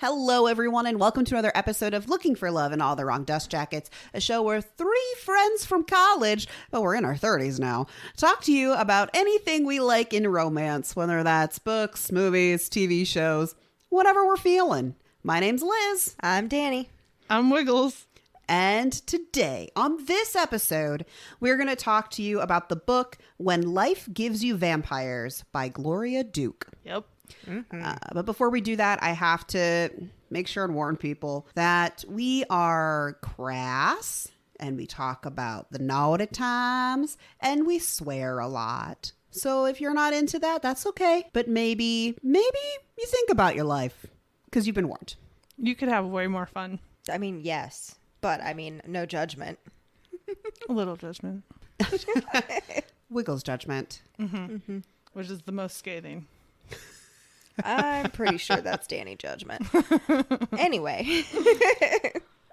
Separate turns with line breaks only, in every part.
Hello, everyone, and welcome to another episode of Looking for Love in All the Wrong Dust Jackets, a show where three friends from college, but we're in our 30s now, talk to you about anything we like in romance, whether that's books, movies, TV shows, whatever we're feeling. My name's Liz.
I'm Danny.
I'm Wiggles.
And today, on this episode, we're going to talk to you about the book When Life Gives You Vampires by Gloria Duke.
Yep.
But before we do that, I have to make sure and warn people that we are crass and we talk about the naughty times and we swear a lot. So if you're not into that, that's okay. But maybe you think about your life because you've been warned.
You could have way more fun.
I mean, yes, but I mean, no judgment.
A little judgment.
Wiggles judgment.
Which is the most scathing.
I'm pretty sure that's Danny judgment. Anyway.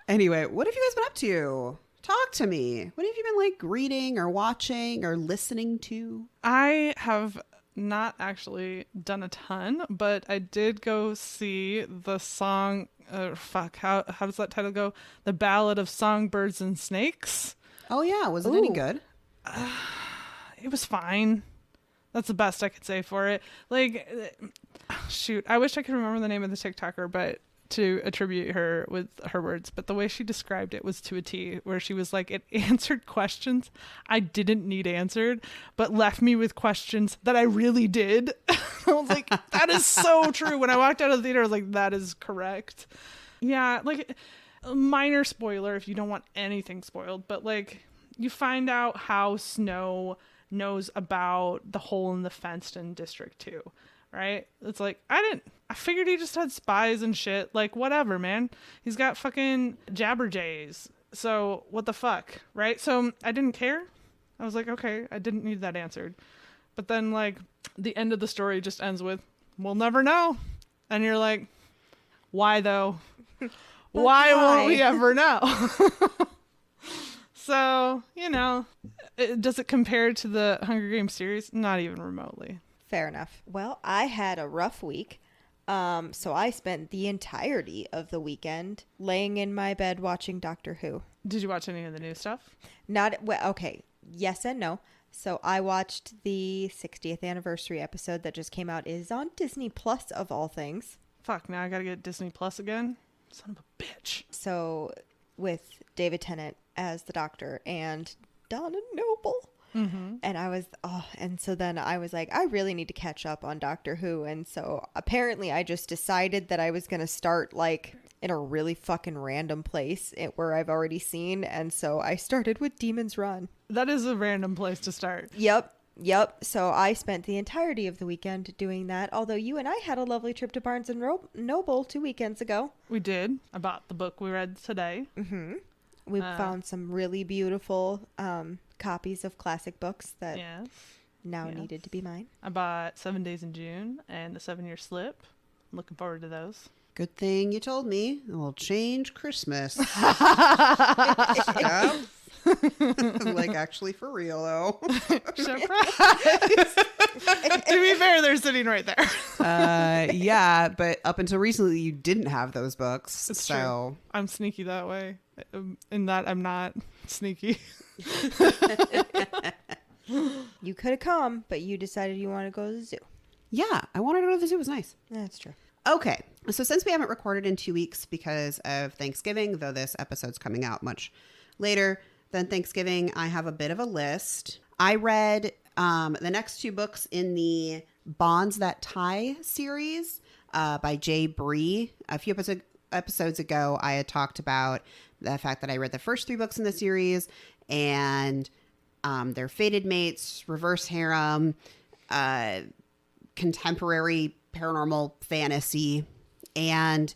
Anyway, what have you guys been up to? Talk to me. What have you been like reading or watching or listening to?
I have not actually done a ton, but I did go see the song, how does that title go? The Ballad of Songbirds and Snakes.
Oh yeah, was it any good?
It was fine. That's the best I could say for it. Like, shoot, I wish I could remember the name of the TikToker, but to attribute her with her words. But the way she described it was to a T, where she was like, it answered questions I didn't need answered, but left me with questions that I really did. I was like, that is so true. When I walked out of the theater, I was like, that is correct. Yeah, like, a minor spoiler if you don't want anything spoiled, but like, you find out how Snow knows about the hole in the fence in District 2, right? It's like, I figured he just had spies and shit. Like, whatever, man. He's got fucking jabberjays. So what the fuck, right? So I didn't care. I was like, okay, I didn't need that answered. But then, like, the end of the story just ends with, we'll never know. And you're like, why though? Why won't we ever know? So, you know, does it compare to the Hunger Games series? Not even remotely.
Fair enough. Well, I had a rough week. So I spent the entirety of the weekend laying in my bed watching Doctor Who.
Did you watch any of the new stuff?
Okay. Yes and no. So I watched the 60th anniversary episode that just came out. It is on Disney Plus of all things.
Fuck, now I gotta get Disney Plus again? Son of a bitch.
So with David Tennant as the Doctor and Donna Noble. And so then I was like, I really need to catch up on Doctor Who. And so apparently I just decided that I was going to start like in a really fucking random place where I've already seen. And so I started with Demon's Run.
That is a random place to start.
Yep. So I spent the entirety of the weekend doing that. Although you and I had a lovely trip to Barnes and Noble 2 weekends ago.
We did. I bought the book we read today.
We found some really beautiful copies of classic books that needed to be mine.
I bought 7 Days in June and The 7-Year Slip. I'm looking forward to those.
Good thing you told me. It will change Christmas. Like, actually, for real, though.
Surprise! To be fair, they're sitting right there.
Yeah, but up until recently, you didn't have those books.
It's
so
true. I'm sneaky that way. In that, I'm not sneaky.
You could have come, but you decided you want to go to the zoo.
Yeah, I wanted to go to the zoo. It was nice.
That's true.
Okay, so since we haven't recorded in 2 weeks because of Thanksgiving, though this episode's coming out much later than Thanksgiving, I have a bit of a list. I read the next 2 books in the Bonds That Tie series by Jay Bree. A few episodes ago, I had talked about the fact that I read the first 3 books in the series, and they're Fated Mates, Reverse Harem, contemporary paranormal fantasy, and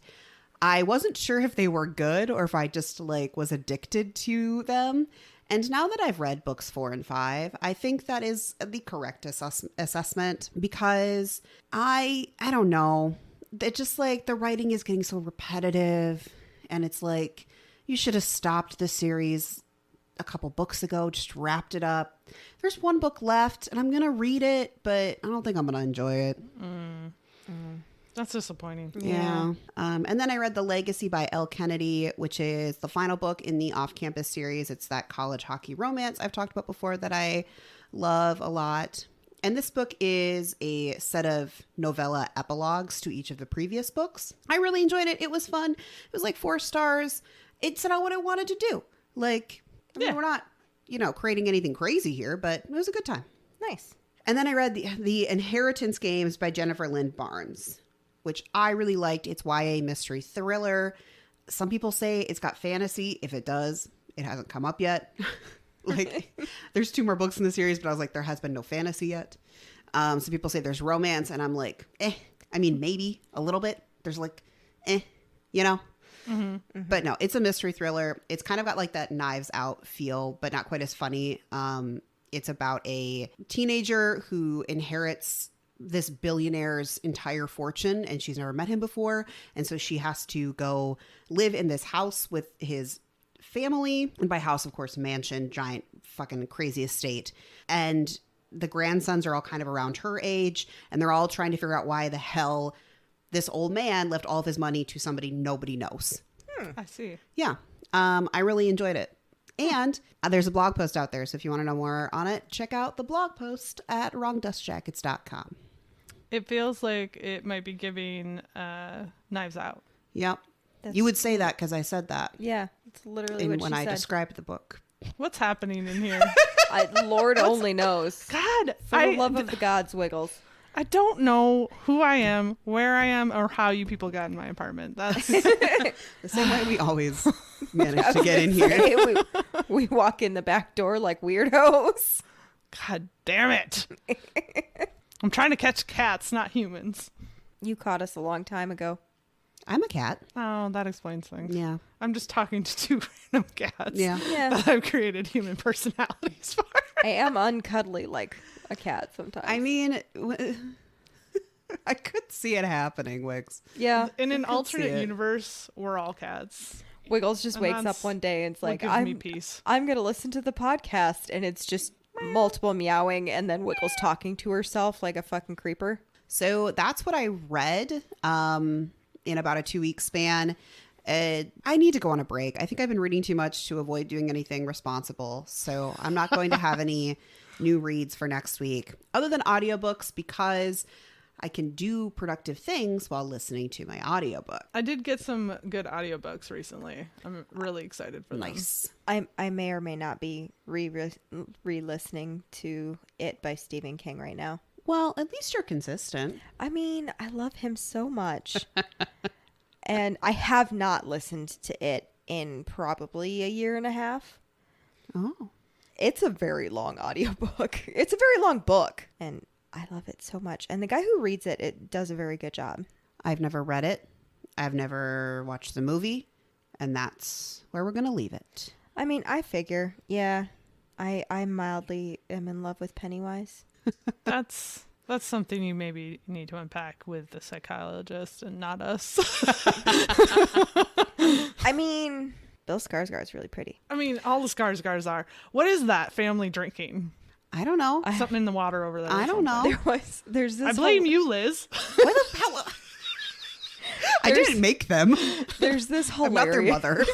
I wasn't sure if they were good or if I just like was addicted to them. And now that I've read books 4 and 5, I think that is the correct assessment, because I don't know. It just like the writing is getting so repetitive, and it's like you should have stopped the series a couple books ago, just wrapped it up. There's one book left and I'm going to read it, but I don't think I'm going to enjoy it.
That's disappointing.
Yeah. And then I read The Legacy by Elle Kennedy, which is the final book in the Off-Campus series. It's that college hockey romance I've talked about before that I love a lot. And this book is a set of novella epilogues to each of the previous books. I really enjoyed it. It was fun. It was like 4 stars. It set out what I wanted to do. Like, I mean, we're not, creating anything crazy here, but it was a good time.
Nice.
And then I read the Inheritance Games by Jennifer Lynn Barnes, which I really liked. It's YA mystery thriller. Some people say it's got fantasy. If it does, it hasn't come up yet. Like, there's 2 more books in the series, but I was like, there has been no fantasy yet. Some people say there's romance, and I'm like, I mean, maybe a little bit. There's like, But no, it's a mystery thriller. It's kind of got like that Knives Out feel, but not quite as funny. It's about a teenager who inherits this billionaire's entire fortune, and she's never met him before. And so she has to go live in this house with his family. And by house, of course, mansion, giant fucking crazy estate. And the grandsons are all kind of around her age, and they're all trying to figure out why the hell this old man left all of his money to somebody nobody knows.
I see.
Yeah. I really enjoyed it. And there's a blog post out there. So if you want to know more on it, check out the blog post at wrongdustjackets.com.
It feels like it might be giving Knives Out.
Yep. You would say that because I said that.
Yeah, it's literally what
when
she
I
said.
described the book.
What's happening in here?
Lord only knows.
God,
For the love of the gods, Wiggles.
I don't know who I am, where I am, or how you people got in my apartment. That's
The same way we always manage to get in here.
We walk in the back door like weirdos.
God damn it. I'm trying to catch cats, not humans.
You caught us a long time ago.
I'm a cat.
Oh, that explains things.
Yeah.
I'm just talking to 2 random cats
Yeah.
that I've created human personalities for.
I am uncuddly like a cat sometimes.
I mean, I could see it happening, Wix.
Yeah.
In an
could see
alternate
it.
universe, we're all cats.
Wiggles just
And
wakes up
that's
one day and it's
what
like,
gives me peace.
I'm going to listen to the podcast. And it's just multiple meowing and then Wiggles talking to herself like a fucking creeper.
So that's what I read in about a 2-week span. I need to go on a break. I think I've been reading too much to avoid doing anything responsible. So I'm not going to have any new reads for next week other than audiobooks, because I can do productive things while listening to my audiobook.
I did get some good audiobooks recently. I'm really excited for them.
Nice.
I may or may not be re-listening to It by Stephen King right now.
Well, at least you're consistent.
I mean, I love him so much. And I have not listened to it in probably a year and a half.
Oh.
It's a very long audiobook. It's a very long book. And I love it so much. And the guy who reads it, it does a very good job.
I've never read it. I've never watched the movie. And that's where we're going to leave it.
I mean, I figure, yeah, I mildly am in love with Pennywise.
That's something you maybe need to unpack with the psychologist and not us.
I mean, Bill Skarsgård is really pretty.
I mean, all the Skarsgårds are. What is that family drinking?
I don't know.
Something in the water over there.
I don't know.
There's this.
I blame you, Liz.
What the hell? I didn't make them.
There's this
I'm not their
hilarious.
mother.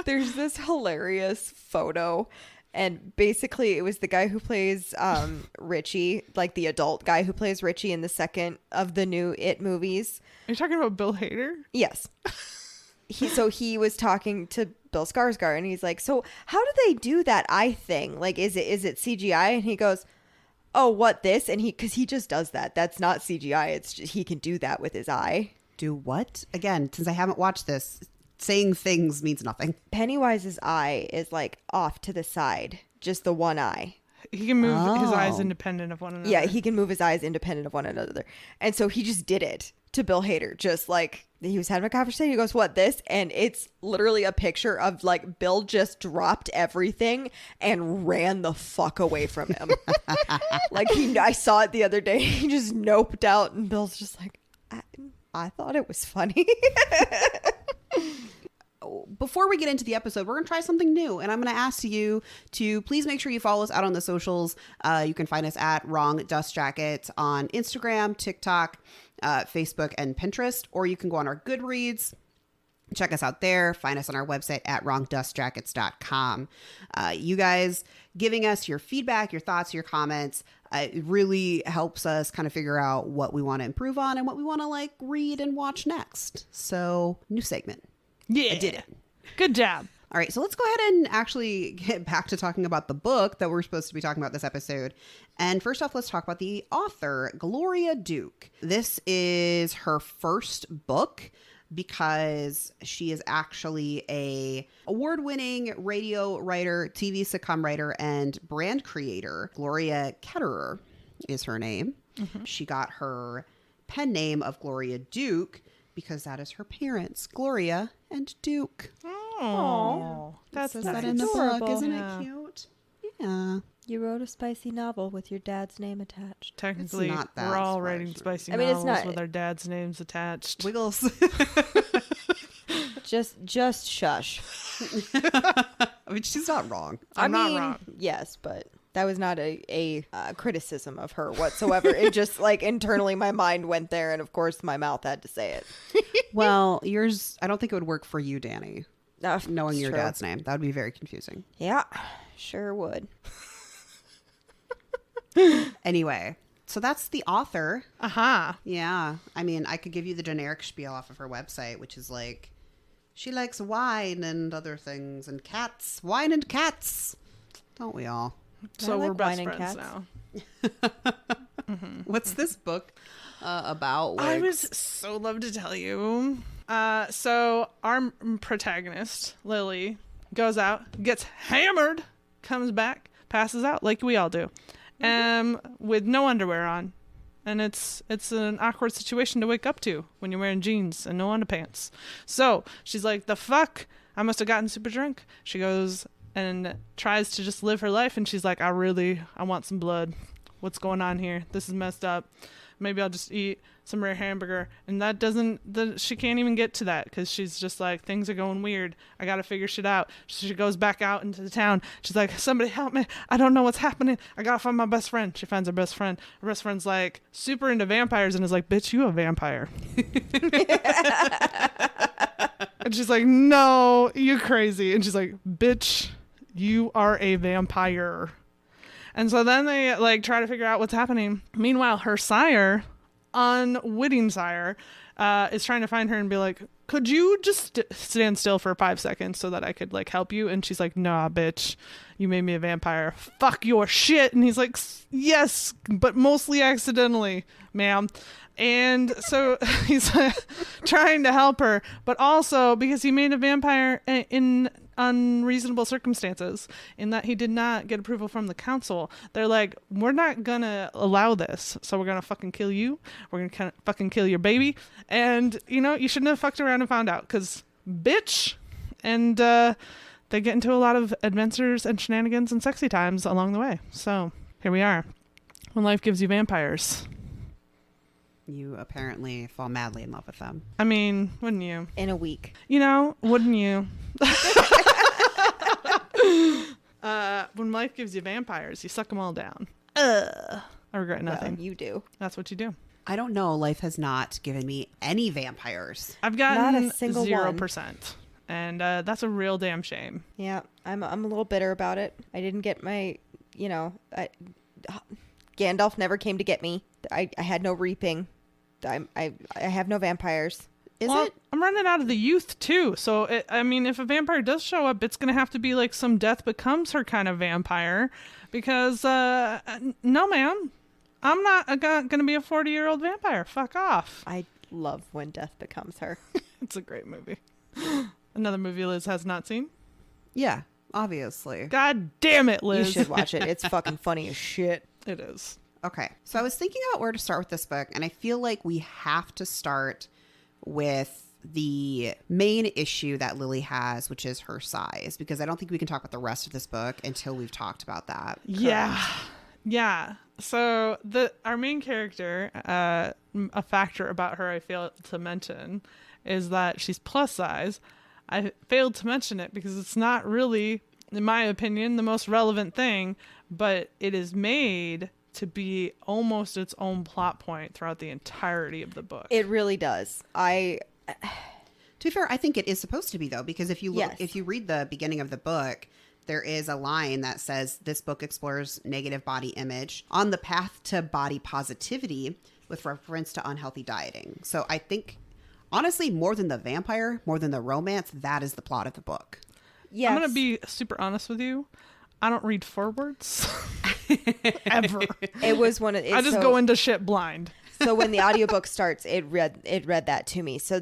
There's this hilarious photo. And basically, it was the guy who plays Richie, like the adult guy who plays Richie in the second of the new It movies.
Are you talking about Bill Hader?
Yes. He was talking to Bill Skarsgård, and he's like, "So how do they do that eye thing? Like, is it CGI?" And he goes, "Oh, what this?" And because he just does that. That's not CGI. It's just, he can do that with his eye.
Do what? Again, since I haven't watched this, saying things means nothing.
Pennywise's eye is like off to the side, just the one eye.
He can move his eyes
Oh.
independent of one another.
Yeah, he can move his eyes independent of one another. And so he just did it to Bill Hader, just like he was having a conversation. He goes, "What, this?" And it's literally a picture of like Bill just dropped everything and ran the fuck away from him. Like I saw it the other day. He just noped out, and Bill's just like, I thought it was funny.
Before we get into the episode, we're going to try something new. And I'm going to ask you to please make sure you follow us out on the socials. You can find us at Wrong Dust Jackets on Instagram, TikTok, Facebook, and Pinterest. Or you can go on our Goodreads. Check us out there. Find us on our website at wrongdustjackets.com. You guys giving us your feedback, your thoughts, your comments, it really helps us kind of figure out what we want to improve on and what we want to like read and watch next. So, new segment.
Yeah.
I did it.
Good job.
All right, so let's go ahead and actually get back to talking about the book that we're supposed to be talking about this episode. And first off, let's talk about the author, Gloria Duke. This is her first book because she is actually a award-winning radio writer, TV sitcom writer, and brand creator. Gloria Ketterer is her name. Mm-hmm. She got her pen name of Gloria Duke because that is her parents, Gloria and Duke.
Oh, that's
says
nice.
that in the book,
Adorable.
isn't
Yeah.
it cute? Yeah.
You wrote a spicy novel with your dad's name attached.
Technically,
It's not that
we're all
spicy.
writing spicy
I mean, it's
novels
not-
with our dad's names attached.
Wiggles.
Just shush.
I mean, she's not wrong.
I'm
I
not
mean,
wrong.
yes, but that was not a criticism of her whatsoever. It just like internally my mind went there, and of course my mouth had to say it.
Well, yours, I don't think it would work for you, Danny, knowing
It's
your
true.
dad's name. That would be very confusing.
Yeah, sure would.
Anyway, so that's the author.
Uh-huh.
Yeah. I mean, I could give you the generic spiel off of her website, which is like, she likes wine and other things and cats. Wine and cats. Don't we all?
So
I
we're
like
best
wine and
friends
cats.
now.
What's this book about?
I
Wiggs?
would so love to tell you. So our protagonist, Lily, goes out, gets hammered, comes back, passes out like we all do, with no underwear on. And it's an awkward situation to wake up to when you're wearing jeans and no underpants. So she's like, the fuck? I must have gotten super drunk. She goes and tries to just live her life. And she's like, I want some blood. What's going on here? This is messed up. Maybe I'll just eat some rare hamburger. And she can't even get to that because she's just like, things are going weird. I got to figure shit out. She goes back out into the town. She's like, somebody help me. I don't know what's happening. I got to find my best friend. She finds her best friend. Her best friend's like super into vampires and is like, bitch, you a vampire. And she's like, no, you crazy. And she's like, bitch, you are a vampire. And so then they like try to figure out what's happening. Meanwhile, her sire, unwitting sire, is trying to find her and be like, could you just stand still for 5 seconds so that I could like help you? And she's like, nah, bitch, you made me a vampire. Fuck your shit. And he's like, yes, but mostly accidentally, ma'am. And so he's trying to help her, but also because he made a vampire in unreasonable circumstances, in that he did not get approval from the council. They're like, we're not gonna allow this, so we're gonna fucking kill you. We're gonna fucking kill your baby. And, you shouldn't have fucked around and found out, because bitch. And they get into a lot of adventures and shenanigans and sexy times along the way. So here we are. When life gives you vampires.
You apparently fall madly in love with them.
I mean, wouldn't you?
In a week.
Wouldn't you? When life gives you vampires, you suck them all down. I regret nothing.
Well, you do.
That's what you do.
I don't know. Life has not given me any vampires.
I've gotten
Not a single
0%. And that's a real damn shame.
Yeah, I'm a little bitter about it. I didn't get my, Gandalf never came to get me. I had no reaping. I have no vampires.
Is
Well,
it?
I'm running out of the youth too. So, if a vampire does show up, it's going to have to be like some death becomes her kind of vampire. Because, no, ma'am. I'm not going to be a 40-year-old vampire. Fuck off.
I love when death becomes her.
It's a great movie. Another movie Liz has not seen.
Yeah, obviously.
God damn it,
You
Liz.
should watch it. It's fucking funny as shit.
It is.
Okay. So I was thinking about where to start with this book, and I feel like we have to start with the main issue that Lily has, which is her size, because I don't think we can talk about the rest of this book until we've talked about that.
Yeah. Yeah. So our main character, a factor about her I failed to mention is that she's plus size. I failed to mention it because it's not really, in my opinion, the most relevant thing, but it is made to be almost its own plot point throughout the entirety of the book.
It really does.
To be fair, I think it is supposed to be, though, because if you look,
Yes.
if you read the beginning of the book, there is a line that says this book explores negative body image on the path to body positivity with reference to unhealthy dieting. So I think, honestly, more than the vampire, more than the romance, that is the plot of the book.
Yes.
I'm going to be super honest with you. I don't read forwards ever.
It was one of.
I just go into shit blind.
So when the audiobook starts, it read that to me. So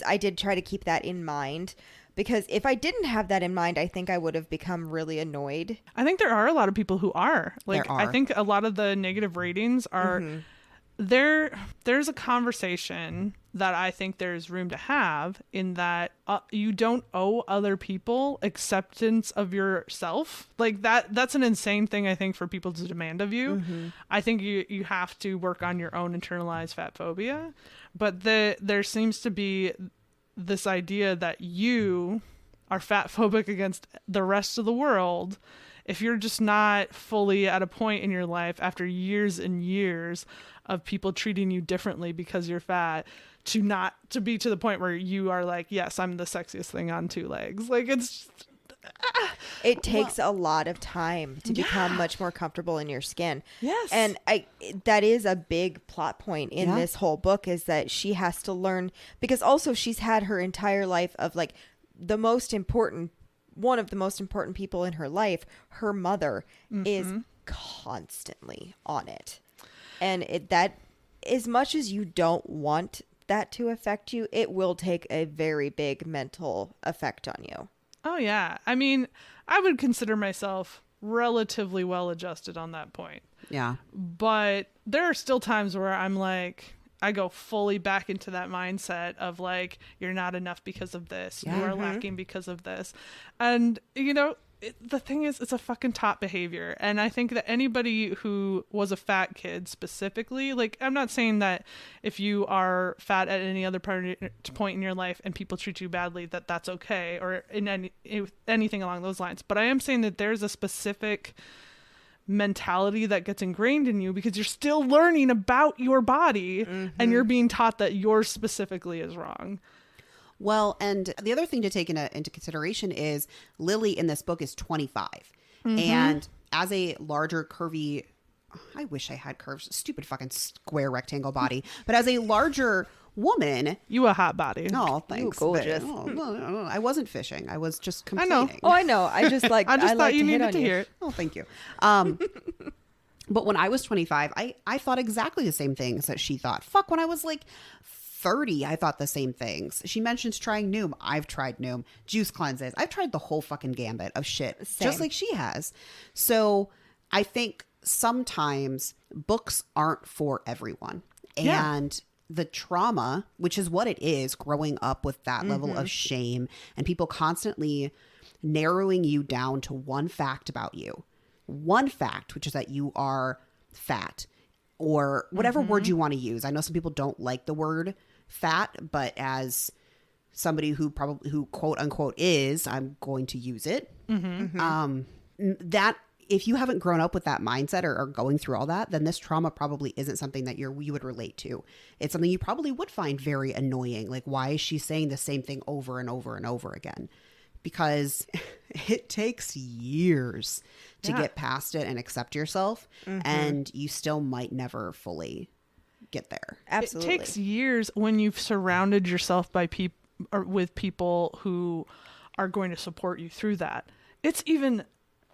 I did try to keep that in mind, because if I didn't have that in mind, I think I would have become really annoyed.
I think there are a lot of people who are. Like,
There are.
I think a lot of the negative ratings are there's a conversation that I think there's room to have, in that you don't owe other people acceptance of yourself. Like that's an insane thing, I think, for people to demand of you. I think you have to work on your own internalized fat phobia, but there seems to be this idea that you are fat phobic against the rest of the world if you're just not fully at a point in your life after years and years of people treating you differently because you're fat, to be to the point where you are like, yes, I'm the sexiest thing on two legs. Like, it's
It takes a lot of time to become much more comfortable in your skin.
Yes.
And that is a big plot point in
Yeah.
this whole book, is that she has to learn, because also she's had her entire life of like one of the most important people in her life, her mother, is constantly on it. And that, as much as you don't want that to affect you, it will take a very big mental effect on you.
Oh, yeah. I mean, I would consider myself relatively well adjusted on that point.
Yeah.
But there are still times where I'm like, I go fully back into that mindset of like, you're not enough because of this. You are lacking because of this. And, the thing is, it's a fucking top behavior. And I think that anybody who was a fat kid specifically, like, I'm not saying that if you are fat at any other point in your life and people treat you badly, that's okay, or in anything along those lines. But I am saying that there's a specific mentality that gets ingrained in you because you're still learning about your body and you're being taught that yours specifically is wrong.
Well, and the other thing to take into consideration is Lily in this book is 25. And as a larger, curvy, I wish I had curves, stupid fucking square rectangle body, but as a larger woman.
You a hot body.
Oh, thanks.
Ooh, gorgeous.
But, no, I wasn't fishing. I was just
I know.
complaining.
Oh, I know. I just like,
I just
like
thought you
to hit
needed
on
to
you.
hear it.
Oh, thank you. But when I was 25, I thought exactly the same things that she thought. Fuck, when I was like 30, I thought the same things. She mentions trying Noom. I've tried Noom. Juice cleanses. I've tried the whole fucking gambit of shit.
Same.
Just like she has. So I think sometimes books aren't for everyone.
Yeah.
And the trauma, which is what it is, growing up with that level of shame and people constantly narrowing you down to one fact about you. One fact, which is that you are fat, or whatever word you want to use. I know some people don't like the word fat, but as somebody who quote unquote is, I'm going to use it. That if you haven't grown up with that mindset or going through all that, then this trauma probably isn't something that you would relate to. It's something you probably would find very annoying. Like, why is she saying the same thing over and over and over again? Because it takes years to get past it and accept yourself, and you still might never fully get there.
Absolutely.
It takes years when you've surrounded yourself by with people who are going to support you through that. It's even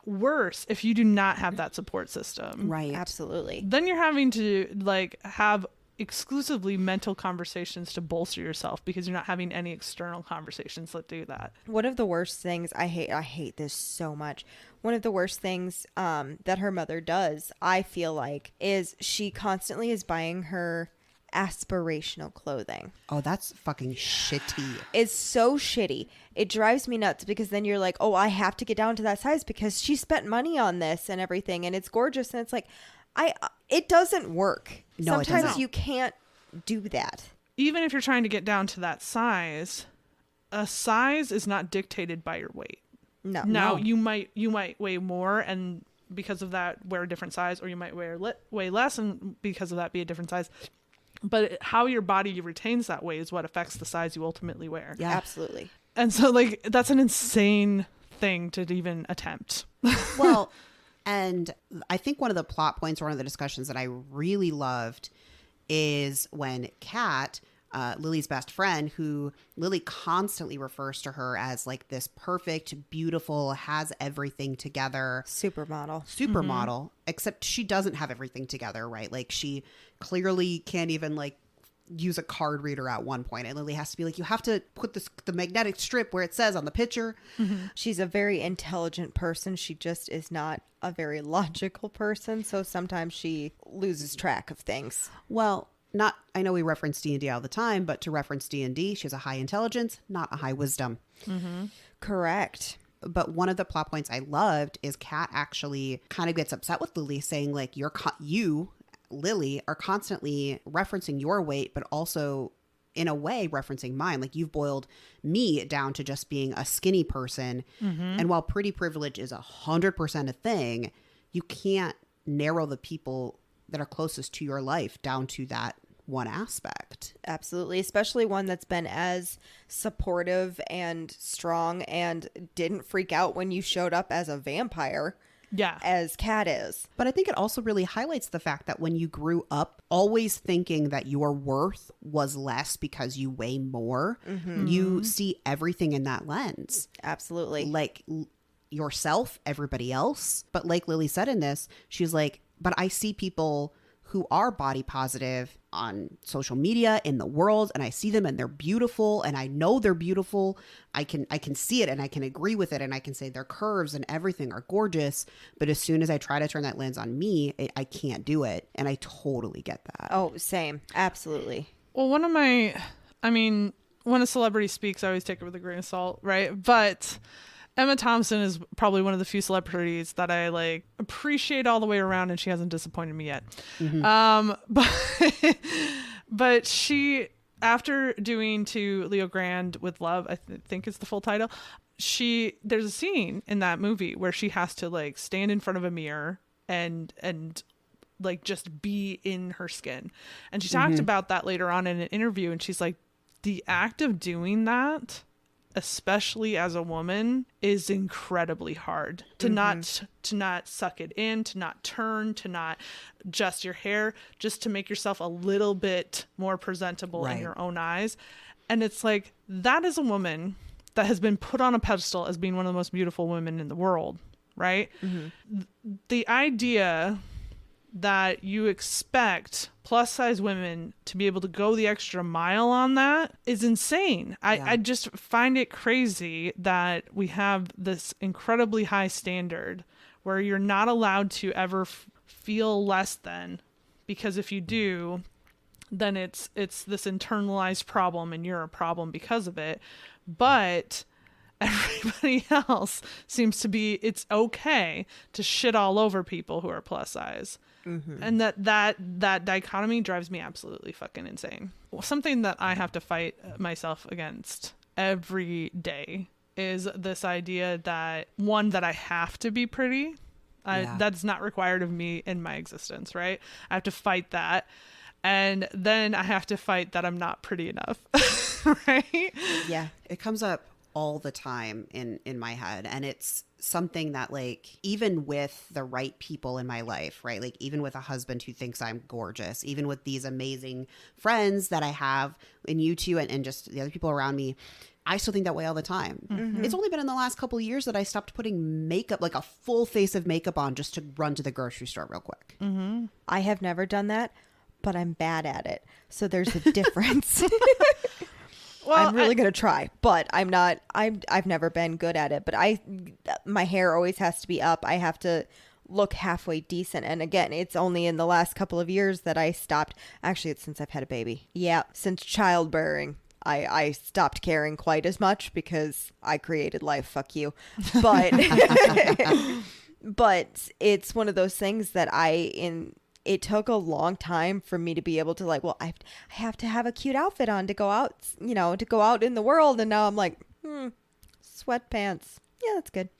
worse if you do not have that support system.
Right.
Absolutely.
Then you're having to like have exclusively mental conversations to bolster yourself because you're not having any external conversations that do that.
One of the worst things I hate this so much. One of the worst things that her mother does, I feel like, is she constantly is buying her aspirational clothing.
Oh, that's fucking shitty.
It's so shitty. It drives me nuts because then you're like, oh, I have to get down to that size because she spent money on this and everything and it's gorgeous. And it's like, it doesn't work.
No, it
Sometimes
doesn't.
you can't do that.
Even if you're trying to get down to that size, a size is not dictated by your weight.
No.
Now, you might weigh more and because of that wear a different size, or you might weigh less and because of that be a different size. But how your body retains that weight is what affects the size you ultimately wear.
Yeah, absolutely.
And so, like, that's an insane thing to even attempt.
Well, and I think one of the plot points, one of the discussions that I really loved is when Kat, Lily's best friend, who Lily constantly refers to her as like this perfect, beautiful, has everything together supermodel, except she doesn't have everything together, right? Like she clearly can't even like use a card reader at one point, and Lily has to be like, you have to put the magnetic strip where it says on the picture.
She's a very intelligent person. She just is not a very logical person, so sometimes she loses track of things.
Well, I know we reference D&D all the time, but to reference D&D, she has a high intelligence, not a high wisdom.
Correct.
But one of the plot points I loved is Kat actually kind of gets upset with Lily, saying like, you, Lily, are constantly referencing your weight, but also in a way referencing mine. Like, you've boiled me down to just being a skinny person. And while pretty privilege is 100% a thing, you can't narrow the people that are closest to your life down to that one aspect.
Absolutely. Especially one that's been as supportive and strong and didn't freak out when you showed up as a vampire.
Yeah.
As Kat is.
But I think it also really highlights the fact that when you grew up always thinking that your worth was less because you weigh more, you see everything in that lens.
Absolutely.
Like yourself, everybody else. But like Lily said in this, she's like, but I see people who are body positive on social media in the world, and I see them and they're beautiful, and I know they're beautiful. I can see it and I can agree with it, and I can say their curves and everything are gorgeous. But as soon as I try to turn that lens on me, I can't do it. And I totally get that.
Oh, same. Absolutely.
Well, when a celebrity speaks, I always take it with a grain of salt, right? But Emma Thompson is probably one of the few celebrities that I like appreciate all the way around, and she hasn't disappointed me yet. But she, after doing To Leo Grand with Love, I think it's the full title, there's a scene in that movie where she has to like stand in front of a mirror and like just be in her skin. And she talked about that later on in an interview, and she's like, the act of doing that, especially as a woman, is incredibly hard. To not suck it in, to not turn, to not adjust your hair, just to make yourself a little bit more presentable in your own eyes. And it's like, that is a woman that has been put on a pedestal as being one of the most beautiful women in the world, right? The idea that you expect plus size women to be able to go the extra mile on that is insane. I just find it crazy that we have this incredibly high standard where you're not allowed to ever feel less than, because if you do, then it's this internalized problem and you're a problem because of it. But everybody else seems to be, it's okay to shit all over people who are plus size. And that dichotomy drives me absolutely fucking insane. Something that I have to fight myself against every day is this idea that I have to be pretty. That's not required of me in my existence, right? I have to fight that. And then I have to fight that I'm not pretty enough, right?
Yeah. It comes up all the time in my head, and it's something that, like, even with the right people in my life, right, like even with a husband who thinks I'm gorgeous, even with these amazing friends that I have in you two and just the other people around me, I still think that way all the time. It's only been in the last couple of years that I stopped putting makeup, like a full face of makeup on, just to run to the grocery store real quick.
I have never done that, but I'm bad at it. So there's a difference.
Well,
I'm really going to try, but I'm not, I've never been good at it, but my hair always has to be up. I have to look halfway decent. And again, it's only in the last couple of years that I stopped. Actually, it's since I've had a baby. Yeah. Since childbearing, I stopped caring quite as much because I created life. Fuck you. But, but it's one of those things that it took a long time for me to be able to like, well, I have to have a cute outfit on to go out, to go out in the world. And now I'm like, sweatpants. Yeah, that's good.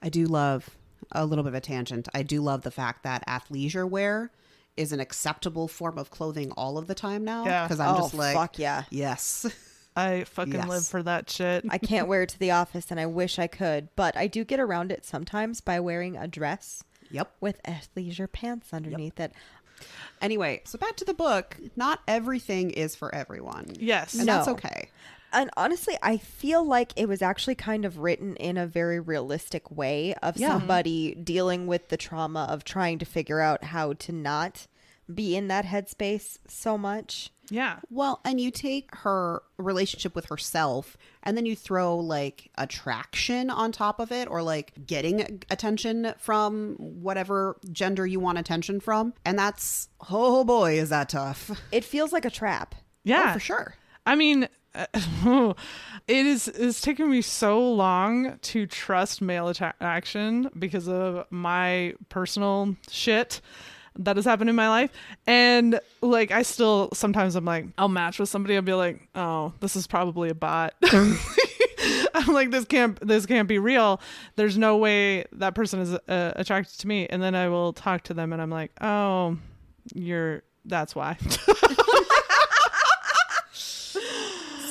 I do love a little bit of a tangent. I do love the fact that athleisure wear is an acceptable form of clothing all of the time now.
Yeah.
Because I'm just like,
fuck yeah.
yes.
I fucking live for that shit.
I can't wear it to the office and I wish I could, but I do get around it sometimes by wearing a dress.
Yep.
With athleisure pants underneath it.
Anyway, so back to the book. Not everything is for everyone.
Yes.
And that's okay.
And honestly, I feel like it was actually kind of written in a very realistic way of somebody dealing with the trauma of trying to figure out how to not be in that headspace so much.
Yeah.
Well, and you take her relationship with herself and then you throw like attraction on top of it, or like getting attention from whatever gender you want attention from. And that's, oh boy, is that tough.
It feels like a trap.
Yeah.
Oh, for sure.
I mean, it's taken me so long to trust male attraction because of my personal shit that has happened in my life. And like, I still, sometimes I'm like, I'll match with somebody. I'll be like, oh, this is probably a bot. I'm like, this can't be real. There's no way that person is attracted to me. And then I will talk to them and I'm like, oh, that's why.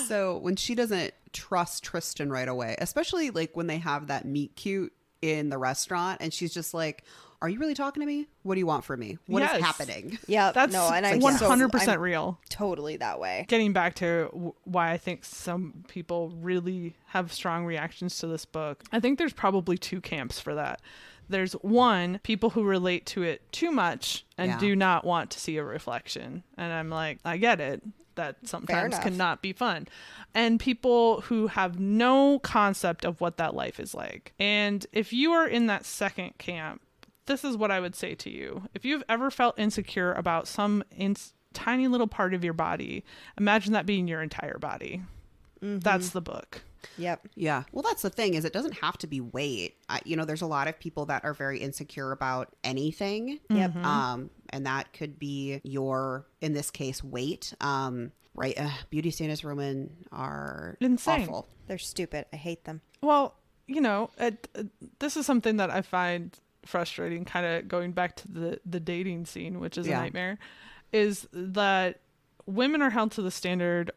So when she doesn't trust Tristan right away, especially like when they have that meet cute in the restaurant and she's just like, are you really talking to me? What do you want from me? What is happening?
Yeah,
that's
and
I'm 100% real.
Totally that way.
Getting back to why I think some people really have strong reactions to this book, I think there's probably two camps for that. There's one, people who relate to it too much and do not want to see a reflection. And I'm like, I get it. That sometimes cannot be fun. And people who have no concept of what that life is like. And if you are in that second camp, this is what I would say to you. If you've ever felt insecure about some tiny little part of your body, imagine that being your entire body. Mm-hmm. That's the book.
Yep.
Yeah. Well, that's the thing, is it doesn't have to be weight. There's a lot of people that are very insecure about anything.
Yep.
And that could be in this case, weight. Right. Beauty standards for women are
insane.
Awful.
They're stupid. I hate them.
Well, this is something that I find frustrating, kind of going back to the dating scene, which is a nightmare, is that women are held to the standard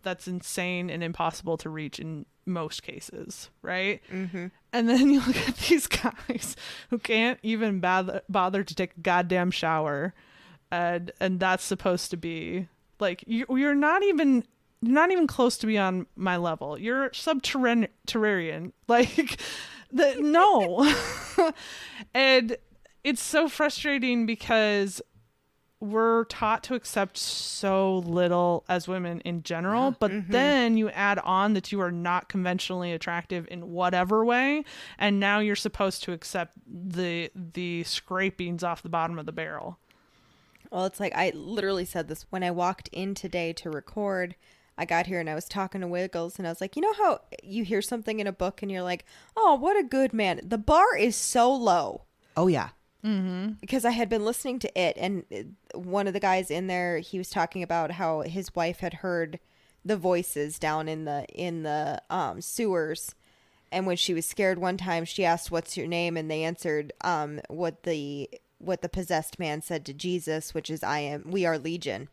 that's insane and impossible to reach in most cases, right? Mm-hmm. And then you look at these guys who can't even bother to take a goddamn shower, and that's supposed to be like, you're not even close to be on my level. You're subterranean, like no. And it's so frustrating because we're taught to accept so little as women in general, but then you add on that you are not conventionally attractive in whatever way, and now you're supposed to accept the scrapings off the bottom of the barrel.
Well, it's like, I literally said this when I walked in today to record. I got here and I was talking to Wiggles and I was like, you know how you hear something in a book and you're like, oh, what a good man. The bar is so low.
Oh, yeah.
Mm-hmm. Because I had been listening to it, and one of the guys in there, he was talking about how his wife had heard the voices down in the sewers, and when she was scared one time, she asked, "What's your name?" and they answered what the possessed man said to Jesus, which is, we are Legion.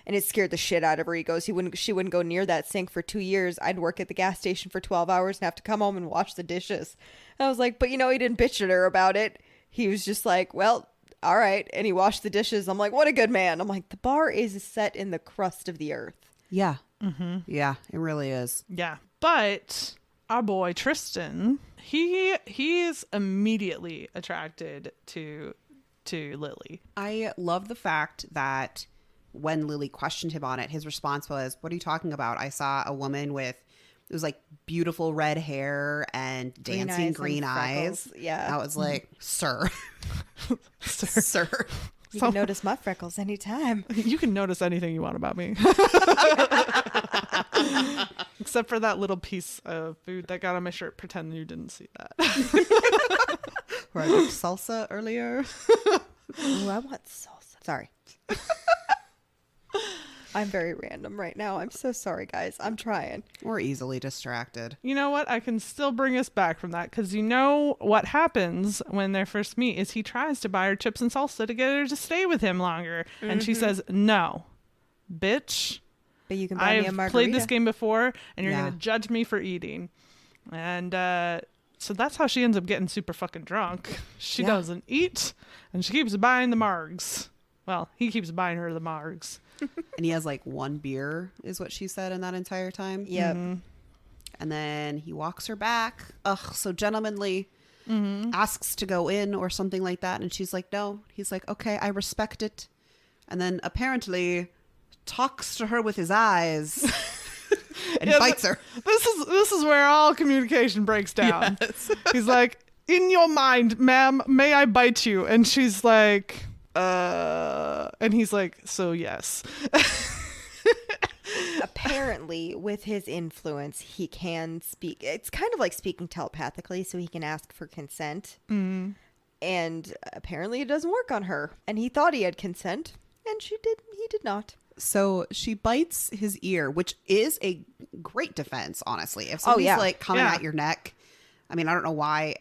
And it scared the shit out of her. He goes, she wouldn't go near that sink for 2 years. I'd work at the gas station for 12 hours and have to come home and wash the dishes. And I was like, but he didn't bitch at her about it. He was just like, well, all right. And he washed the dishes. I'm like, what a good man. I'm like, the bar is set in the crust of the earth.
Yeah. Mm-hmm. Yeah, it really is.
Yeah. But our boy Tristan, he is immediately attracted to to Lily.
I love the fact that when Lily questioned him on it, his response was, "What are you talking about? I saw a woman with, it was like beautiful red hair and dancing green eyes."
Yeah.
I was like, sir. Sir.
You can notice my freckles anytime.
You can notice anything you want about me. Except for that little piece of food that got on my shirt. Pretend you didn't see that.
Where I looked salsa earlier.
Ooh, I want salsa. Sorry. I'm very random right now. I'm so sorry, guys. I'm trying.
We're easily distracted.
You know what? I can still bring us back from that, because you know what happens when they first meet is he tries to buy her chips and salsa to get her to stay with him longer. And she says, no, bitch.
But you can buy me a
I've
margarita.
played this game before, and you're
Yeah.
going to judge me for eating. And so that's how she ends up getting super fucking drunk. She
Yeah.
doesn't eat, and she keeps buying the margs. Well, he keeps buying her the margs.
And he has like one beer, is what she said in that entire time.
Yep.
And then he walks her back. Ugh, so gentlemanly. Asks to go in or something like that. And she's like, no. He's like, okay, I respect it. And then apparently talks to her with his eyes. And
Yeah,
bites her.
This is where all communication breaks down.
Yes.
He's like, in your mind, ma'am, may I bite you? And she's like, and he's like, so yes.
Apparently, with his influence, he can speak. It's kind of like speaking telepathically, so he can ask for consent. And apparently, it doesn't work on her. And he thought he had consent, and he did not.
So she bites his ear, which is a great defense, honestly. If somebody's
yeah.
like coming
Yeah.
at your neck, I mean, I don't know why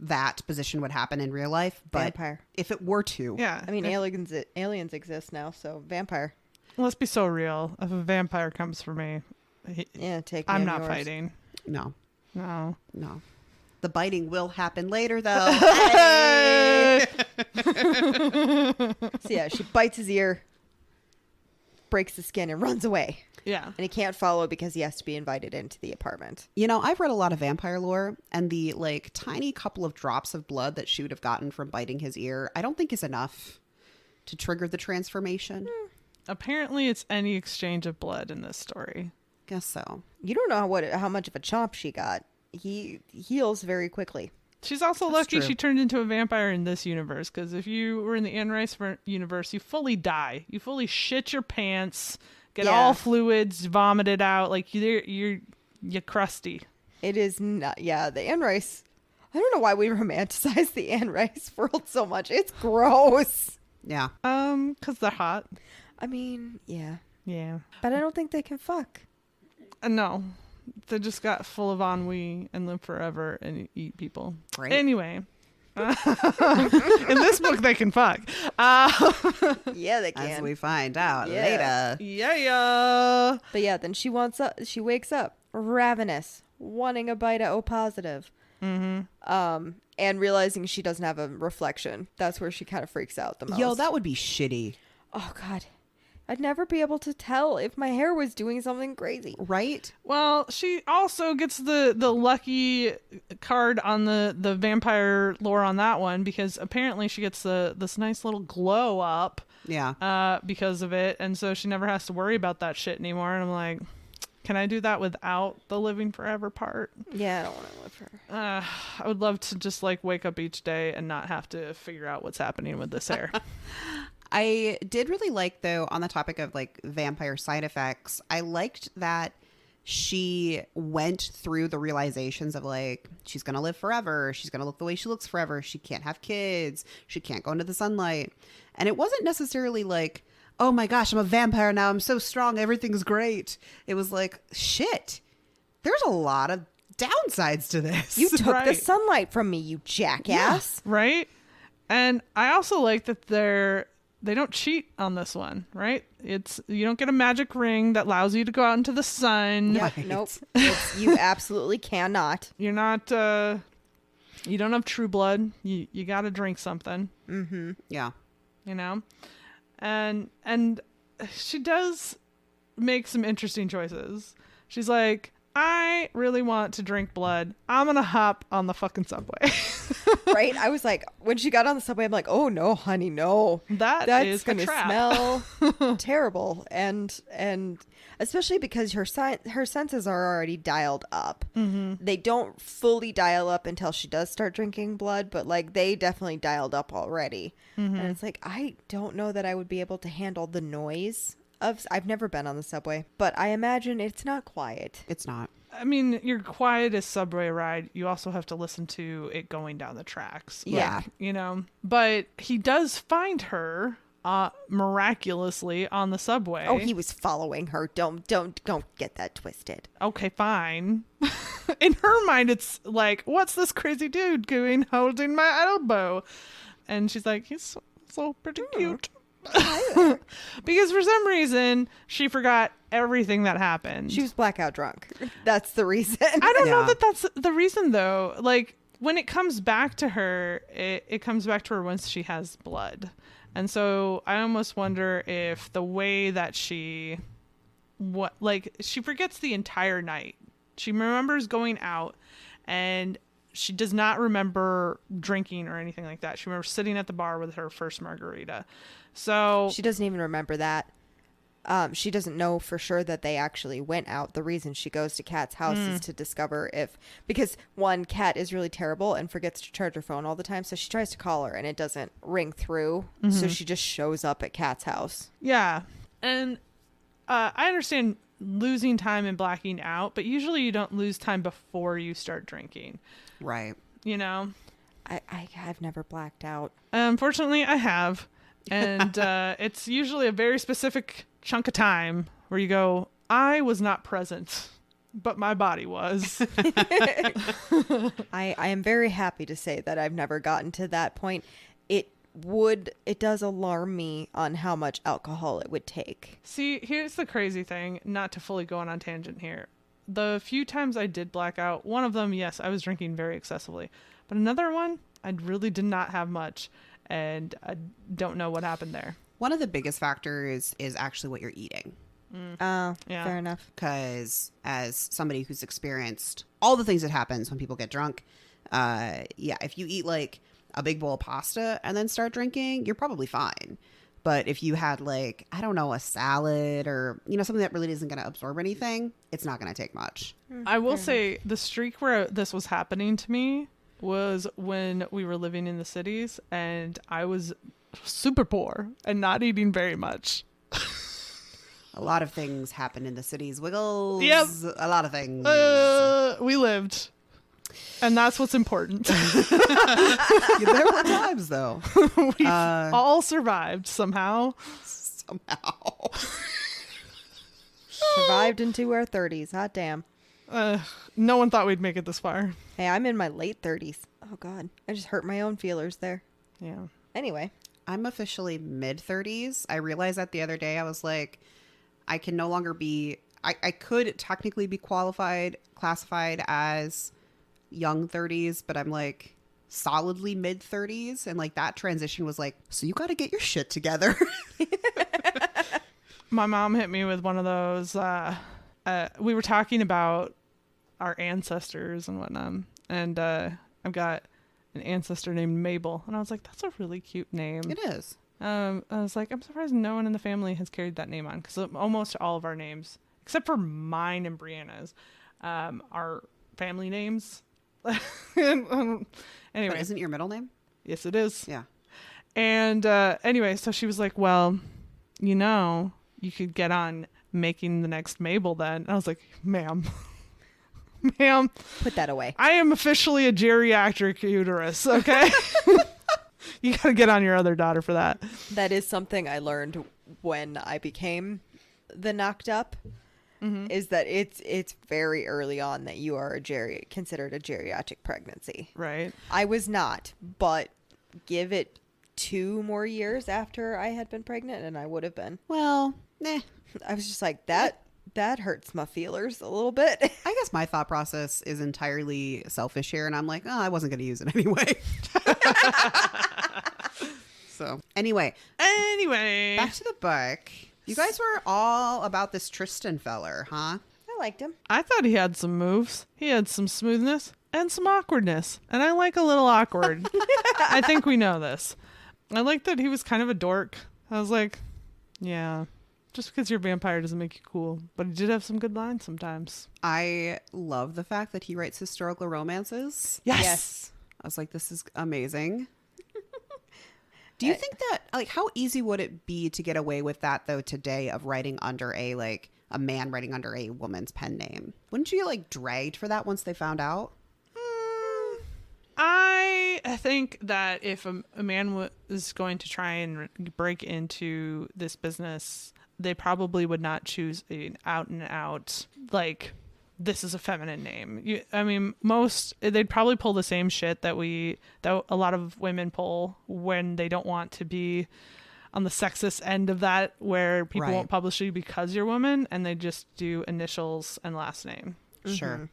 that position would happen in real life, but
Vampire.
if it were to,
Yeah.
I mean, aliens exist now, so vampire.
Let's be so real. If a vampire comes for me,
Yeah, take me
I'm
on
not
yours.
fighting.
no,
No.
no. The biting will happen later, though.
So yeah, she bites his ear, breaks the skin, and runs away.
Yeah.
And he can't follow because he has to be invited into the apartment.
You know, I've read a lot of vampire lore, and the like tiny couple of drops of blood that she would have gotten from biting his ear, I don't think is enough to trigger the transformation.
Apparently, it's any exchange of blood in this story.
Guess so.
You don't know how much of a chomp she got. He heals very quickly.
She's also
That's
lucky
true.
she turned into a vampire in this universe, because if you were in the Anne Rice universe, you fully die. You fully shit your pants, get
Yeah.
all fluids vomited out, like you're crusty.
It is not. Yeah, the Anne Rice. I don't know why we romanticize the Anne Rice world so much. It's gross.
Yeah.
'Cause they're hot.
I mean, yeah,
Yeah.
but I don't think they can fuck.
No. They just got full of ennui and live forever and eat people.
Right.
Anyway. In this book, they can fuck.
Yeah, they can.
As we find out
Yeah.
later.
Yeah.
But yeah, then she wakes up ravenous, wanting a bite of O positive. And realizing she doesn't have a reflection. That's where she kind of freaks out the most.
Yo, that would be shitty,
Oh God, I'd never be able to tell if my hair was doing something crazy.
right?
Well, she also gets the lucky card on the vampire lore on that one, because apparently she gets this nice little glow up
Yeah.
because of it, and so she never has to worry about that shit anymore. And I'm like, can I do that without the living forever part?
Yeah, I don't want to live her.
I would love to just like wake up each day and not have to figure out what's happening with this hair.
I did really like, though, on the topic of like vampire side effects, I liked that she went through the realizations of like, she's going to live forever. She's going to look the way she looks forever. She can't have kids. She can't go into the sunlight. And it wasn't necessarily like, oh my gosh, I'm a vampire now. I'm so strong. Everything's great. It was like, shit, there's a lot of downsides to this.
You took the
Right.
sunlight from me, you jackass.
Right? And I also like that they don't cheat on this one, right? You don't get a magic ring that allows you to go out into the sun.
Yeah,
Right.
nope. You absolutely cannot.
You're not you don't have true blood. You got to drink something,
Yeah.
you know? And she does make some interesting choices. She's like, I really want to drink blood. I'm going to hop on the fucking subway.
Right? I was like, when she got on the subway, I'm like, oh no, honey, no. That's
going to
smell terrible. And especially because her senses are already dialed up. Mm-hmm. They don't fully dial up until she does start drinking blood, but like they definitely dialed up already. Mm-hmm. And it's like, I don't know that I would be able to handle the noise I've never been on the subway, but I imagine it's not quiet.
It's not.
I mean, your quietest subway ride, you also have to listen to it going down the tracks.
Yeah.
But he does find her miraculously on the subway.
Oh, he was following her. Don't get that twisted.
Okay, fine. In her mind, it's like, what's this crazy dude doing holding my elbow? And she's like, he's so pretty cute. Because for some reason she forgot everything that happened.
She was blackout drunk. That's the reason.
I don't know that that's the reason though. Like when it comes back to her, it comes back to her once she has blood. And so I almost wonder if the way that she forgets the entire night. She remembers going out and she does not remember drinking or anything like that. She remembers sitting at the bar with her first margarita. So
she doesn't even remember that. She doesn't know for sure that they actually went out. The reason she goes to Kat's house is to discover because one, Kat is really terrible and forgets to charge her phone all the time. So she tries to call her and it doesn't ring through. Mm-hmm. So she just shows up at Kat's house.
Yeah. And I understand losing time and blacking out, but usually you don't lose time before you start drinking.
Right.
I've never blacked out.
Unfortunately, I have. And it's usually a very specific chunk of time where you go, I was not present, but my body was.
I am very happy to say that I've never gotten to that point. It does alarm me on how much alcohol it would take.
See, here's the crazy thing, not to fully go on a tangent here. The few times I did black out, one of them, yes, I was drinking very excessively. But another one, I really did not have much. And I don't know what happened there.
One of the biggest factors is actually what you're eating.
Yeah. Fair enough.
Because as somebody who's experienced all the things that happens when people get drunk, if you eat like a big bowl of pasta and then start drinking, you're probably fine. But if you had like, I don't know, a salad or, something that really isn't going to absorb anything, it's not going to take much.
I will say the streak where this was happening to me was when we were living in the cities and I was super poor and not eating very much.
A lot of things happen in the cities. Wiggles.
Yep.
A lot of things.
We lived. And that's what's important.
There were times, though.
We all survived somehow.
Survived into our 30s. Hot damn.
No one thought we'd make it this far.
Hey, I'm in my late 30s. Oh, God. I just hurt my own feelers there.
Yeah.
Anyway.
I'm officially mid-30s. I realized that the other day. I was like, I can no longer be... I could technically be classified as young 30s, but I'm like solidly mid-30s. And like that transition was like, so you got to get your shit together.
My mom hit me with one of those... we were talking about our ancestors and whatnot, and I've got an ancestor named Mabel, and I was like, that's a really cute name.
It is.
I was like, I'm surprised no one in the family has carried that name on, because almost all of our names, except for mine and Brianna's, are family names. Anyway.
But isn't your middle name?
Yes, it is.
Yeah.
And anyway, so she was like, well, you could get on making the next Mabel then. And I was like, ma'am,
put that away.
I am officially a geriatric uterus, okay? You gotta get on your other daughter for that.
That is something I learned when I became the knocked up, is that it's very early on that you are considered a geriatric pregnancy.
Right.
I was not, but give it 2 more years after I had been pregnant and I would have been.
Well,
I was just like, that hurts my feelers a little bit.
I guess my thought process is entirely selfish here, and I'm like, I wasn't going to use it anyway. So, anyway, back to the book. You guys were all about this Tristan feller, huh?
I liked him.
I thought he had some moves. He had some smoothness and some awkwardness. And I like a little awkward. I think we know this. I like that he was kind of a dork. I was like, yeah, just because you're a vampire doesn't make you cool. But he did have some good lines sometimes.
I love the fact that he writes historical romances.
Yes.
I was like, this is amazing. Do you think that, like, how easy would it be to get away with that, though, today, of writing under a man writing under a woman's pen name? Wouldn't you get, like, dragged for that once they found out?
I think that if a man was going to try and break into this business, they probably would not choose an out and out, like, this is a feminine name. They'd probably pull the same shit that a lot of women pull when they don't want to be on the sexist end of that, where people won't publish you because you're a woman, and they just do initials and last name.
Sure.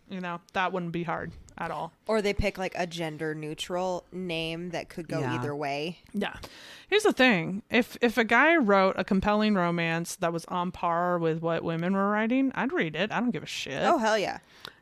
That wouldn't be hard at all.
Or they pick like a gender neutral name that could go either way.
Yeah. Here's the thing. If a guy wrote a compelling romance that was on par with what women were writing, I'd read it. I don't give a shit.
Oh, hell yeah.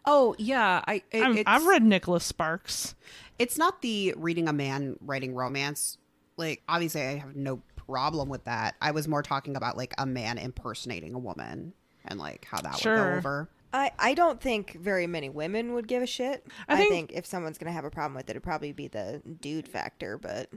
Oh, yeah.
I've read Nicholas Sparks.
It's not the reading a man writing romance. Like, obviously, I have no problem with that. I was more talking about, like, a man impersonating a woman and, like, how that would go over.
I don't think very many women would give a shit. I think if someone's going to have a problem with it, it'd probably be the dude factor, but...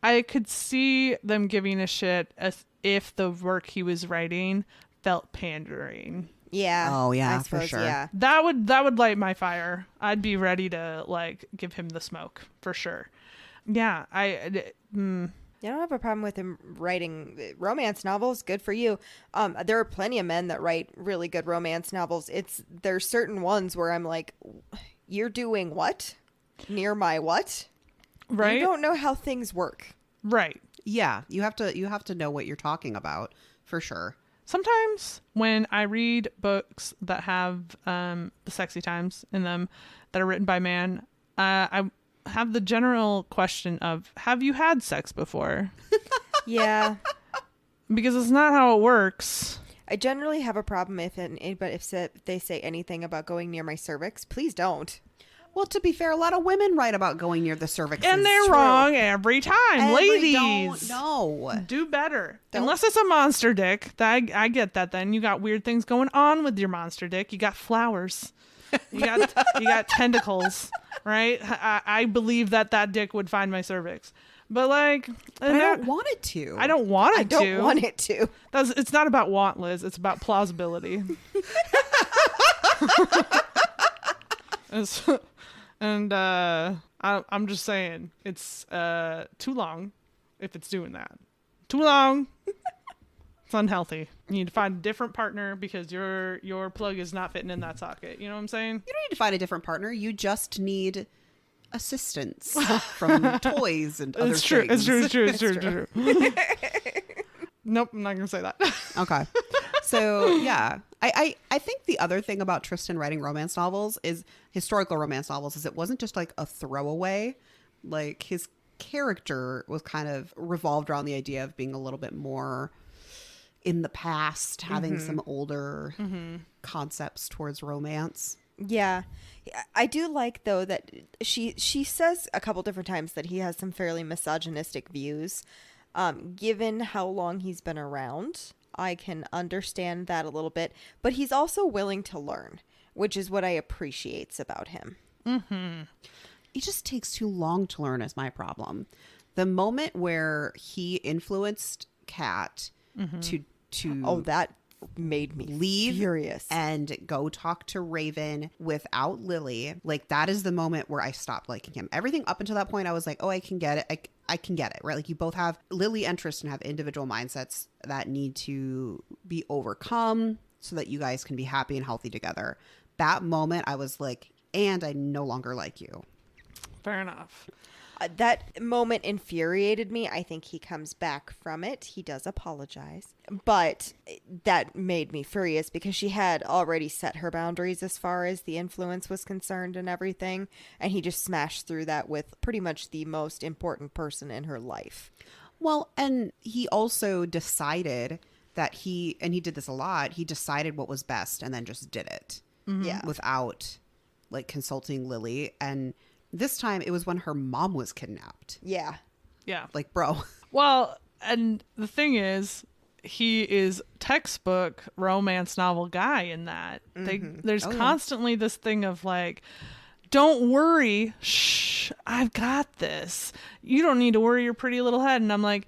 I could see them giving a shit as if the work he was writing felt pandering.
Yeah.
Oh, yeah,
I suppose,
for sure.
Yeah.
That would light my fire. I'd be ready to, like, give him the smoke, for sure. Yeah,
I don't have a problem with him writing romance novels. Good for you. There are plenty of men that write really good romance novels. There's certain ones where I'm like, you're doing what? Near my what?
Right.
You don't know how things work.
Right.
Yeah, you have to know what you're talking about, for sure.
Sometimes when I read books that have the sexy times in them that are written by man, I have the general question of, have you had sex before?
Yeah.
Because it's not how it works.
I generally have a problem if they say anything about going near my cervix. Please don't.
Well, to be fair, a lot of women write about going near the cervix.
And they're wrong every time. Ladies.
No.
Do better. Unless it's a monster dick. I get that then. You got weird things going on with your monster dick. You got flowers. You got tentacles, right? I believe that dick would find my cervix. But like,
I don't want it to.
I don't want it to.
I don't want it to.
It's not about want, Liz. It's about plausibility. I'm just saying, it's too long if it's doing that. Too long. It's unhealthy. You need to find a different partner because your plug is not fitting in that socket. You know what I'm saying?
You don't need to find a different partner. You just need assistance from toys and other things.
It's true. Nope, I'm not going to say that.
Okay. So, yeah. I think the other thing about Tristan writing romance novels is historical romance novels is it wasn't just like a throwaway. Like his character was kind of revolved around the idea of being a little bit more in the past, having some older concepts towards romance.
Yeah. I do like, though, that she says a couple different times that he has some fairly misogynistic views. Given how long he's been around, I can understand that a little bit. But he's also willing to learn, which is what I appreciate about him.
Mm-hmm. It just takes too long to learn is my problem. The moment where he influenced Kat to
that made me
leave
furious
and go talk to Raven without Lily, like that is the moment where I stopped liking him. Everything up until that point I was like, oh, I can get it. I can get it, right? Like you both have Lily and Tristan have individual mindsets that need to be overcome so that you guys can be happy and healthy together. That moment I was like, and I no longer like you.
Fair enough.
That moment infuriated me. I think he comes back from it. He does apologize. But that made me furious because she had already set her boundaries as far as the influence was concerned and everything. And he just smashed through that with pretty much the most important person in her life.
Well, and he also decided that he did this a lot. He decided what was best and then just did it.
Yeah.
Without like consulting Lily. And this time it was when her mom was kidnapped.
Yeah.
Yeah.
Like, bro.
Well, and the thing is, he is textbook romance novel guy in that. There's constantly this thing of like, don't worry. Shh, I've got this. You don't need to worry your pretty little head. And I'm like,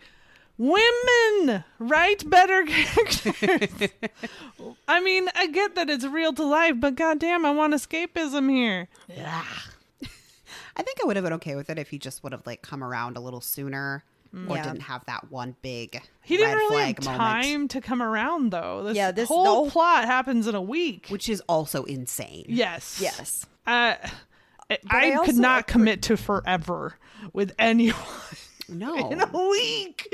women write better characters. I mean, I get that it's real to life, but goddamn, I want escapism here. Yeah.
I think I would have been okay with it if he just would have like come around a little sooner or
Yeah.
didn't have that one big
He didn't
red
really have
flag moment,
time to come around, though. This,
the
whole
whole-
plot happens in a week.
which is also insane.
Yes.
Yes.
I
I
could
also
not commit to forever with anyone
No.
in a week.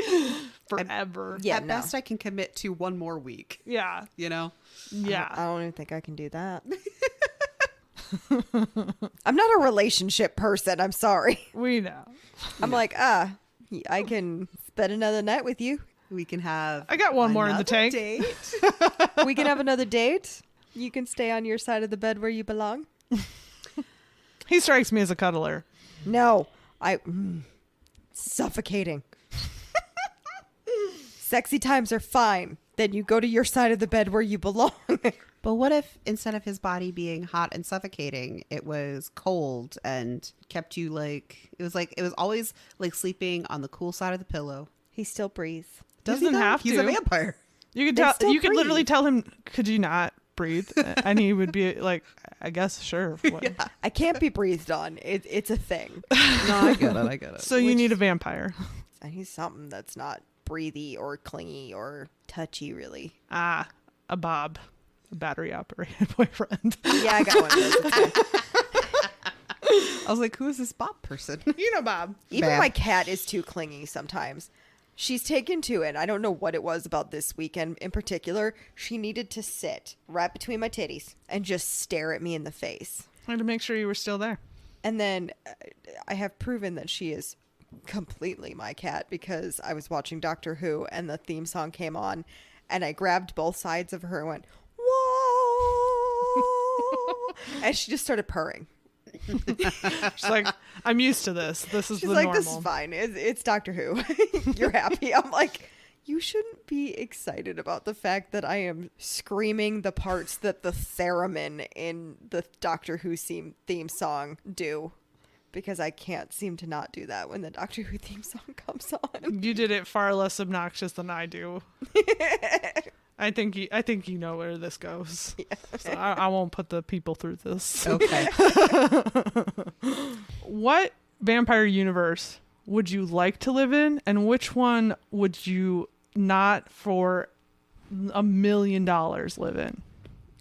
Forever.
Yeah.
At best, I can commit to one more week,
Yeah.
you know?
Yeah.
I don't even think I can do that. I'm not a relationship person. I'm sorry.
We know.
I'm like, I can spend another night with you.
We can have
I got one more in the
another
tank.
date.
We can have another date. You can stay on your side of the bed where you belong.
He strikes me as a cuddler.
No, suffocating. Sexy times are fine. Then you go to your side of the bed where you belong.
But what if instead of his body being hot and suffocating, it was cold and kept you like it was always like sleeping on the cool side of the pillow.
He still breathes.
Does
Doesn't
he though?
have
He's
to.
a vampire.
You could
They
tell.
still
You could literally
breathe.
tell him, "Could you not breathe?" And he would be like, "I guess, sure." What?
I can't be breathed on. It's a thing.
No, I get it. I get it.
So you need a vampire.
I need something that's not breathy or clingy or touchy, really.
A Bob, a battery operated boyfriend.
Yeah, I got one of those. It's fine.
I was like, who is this Bob person?
You know, Bob.
Even
Bam.
my cat is too clingy sometimes. She's taken to it. I don't know what it was about this weekend in particular. She needed to sit right between my titties and just stare at me in the face.
I had to make sure you were still there.
And then I have proven that she is completely my cat because I was watching Doctor Who and the theme song came on and I grabbed both sides of her and went, whoa. And she just started purring.
She's like, I'm used to this. This is
She's
the
like,
normal.
this is fine. It's Doctor Who. You're happy. I'm like, you shouldn't be excited about the fact that I am screaming the parts that the theremin in the Doctor Who theme song do. Because I can't seem to not do that when the Doctor Who theme song comes on.
You did it far less obnoxious than I do. I think you know where this goes. Yeah. So I won't put the people through this.
Okay.
What vampire universe would you like to live in, and which one would you not for $1 million live in?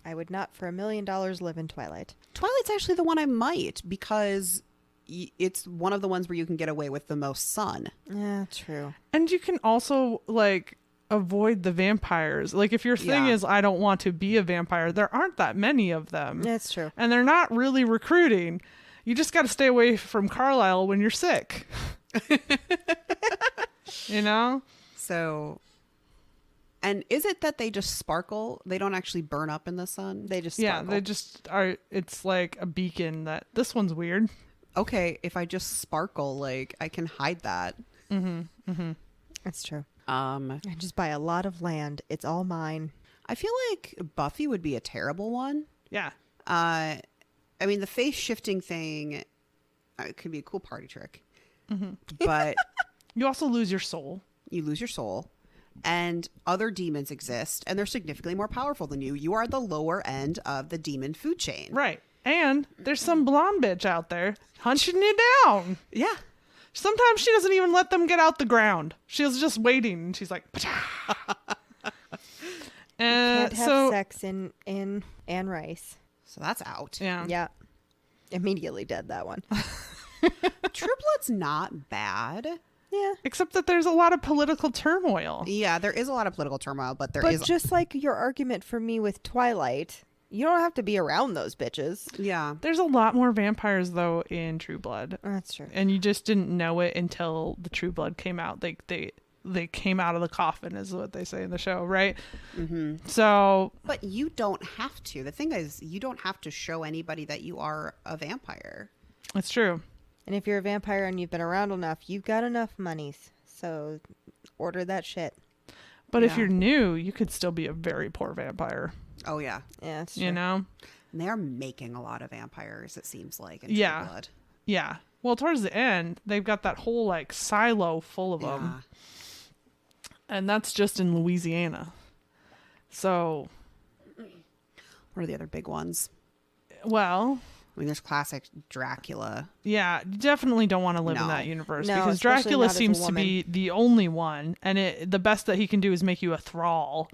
I would not for $1 million live in Twilight.
Twilight's actually the one I might because it's one of the ones where you can get away with the most sun.
Yeah, true.
And you can also like avoid the vampires. Like if your thing
Yeah.
is I don't want to be a vampire, there aren't that many of them.
That's true.
And they're not really recruiting. You just got to stay away from Carlisle when you're sick. You know?
So, and is it that they just sparkle? They don't actually burn up in the sun?
They just
Yeah,
sparkle.
they just are. It's like a beacon that this one's weird.
Okay, if I just sparkle, like I can hide that.
That's true.
I
I just buy a lot of land. It's all mine.
feel like Buffy would be a terrible one.
Yeah.
I mean, the face shifting thing could be a cool party trick, but
You also lose your soul.
you lose your soul, and other demons exist, and they're significantly more powerful than you. You are the lower end of the demon food chain.
Right. And there's some blonde bitch out there hunching you down.
Yeah.
Sometimes she doesn't even let them get out the ground. She's just waiting, and she's like,
Can't have
so
sex in Anne Rice.
So that's out.
yeah.
Yeah. Immediately dead, that one.
True Blood's not bad.
Yeah.
Except that there's a lot of political turmoil.
Yeah, there is a lot of political turmoil, but there
But
is.
just like your argument for me with Twilight, you don't have to be around those bitches.
Yeah.
There's a lot more vampires though in True Blood,
That's true.
and you just didn't know it until the True Blood came out. They they came out of the coffin, is what they say in the show, right? So,
But you don't have to. The thing is, you don't have to show anybody that you are a vampire.
it's true.
And if you're a vampire and you've been around enough, you've got enough monies. So order that shit.
But if
Yeah.
you're new, you could still be a very poor vampire,
Oh, yeah.
Yeah, it's true.
you know?
And they are making a lot of vampires, it seems like, in
Yeah.
True Blood.
Yeah. Well, towards the end, they've got that whole like silo full of them.
Yeah.
And that's just in Louisiana. So,
What are the other big ones?
well,
I mean, there's classic Dracula.
yeah, you definitely don't want to live in
No.
that universe
No,
because
especially
Dracula
not as a
seems to
woman.
be the only one, and the best that he can do is make you a thrall,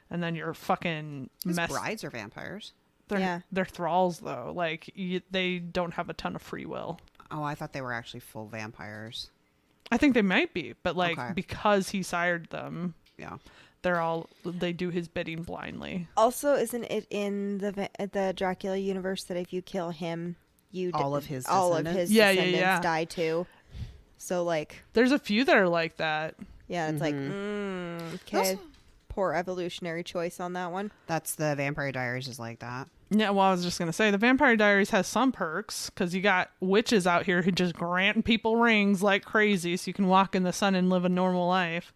and then you're fucking
His
mess.
brides are vampires.
They're thralls though. Like they don't have a ton of free will.
Oh, I thought they were actually full vampires.
I think they might be, but like
Okay.
because he sired them,
Yeah.
they do his bidding blindly.
Also, isn't it in the Dracula universe that if you kill him,
All of his
all of
descendants?
his
Yeah, yeah,
descendants
yeah.
die too? So like,
There's a few that are like that.
yeah, it's like, okay,
Also-
poor evolutionary choice on that one.
That's the Vampire Diaries is like that.
Yeah, well, I was just gonna say the Vampire Diaries has some perks because you got witches out here who just grant people rings like crazy, so you can walk in the sun and live a normal life.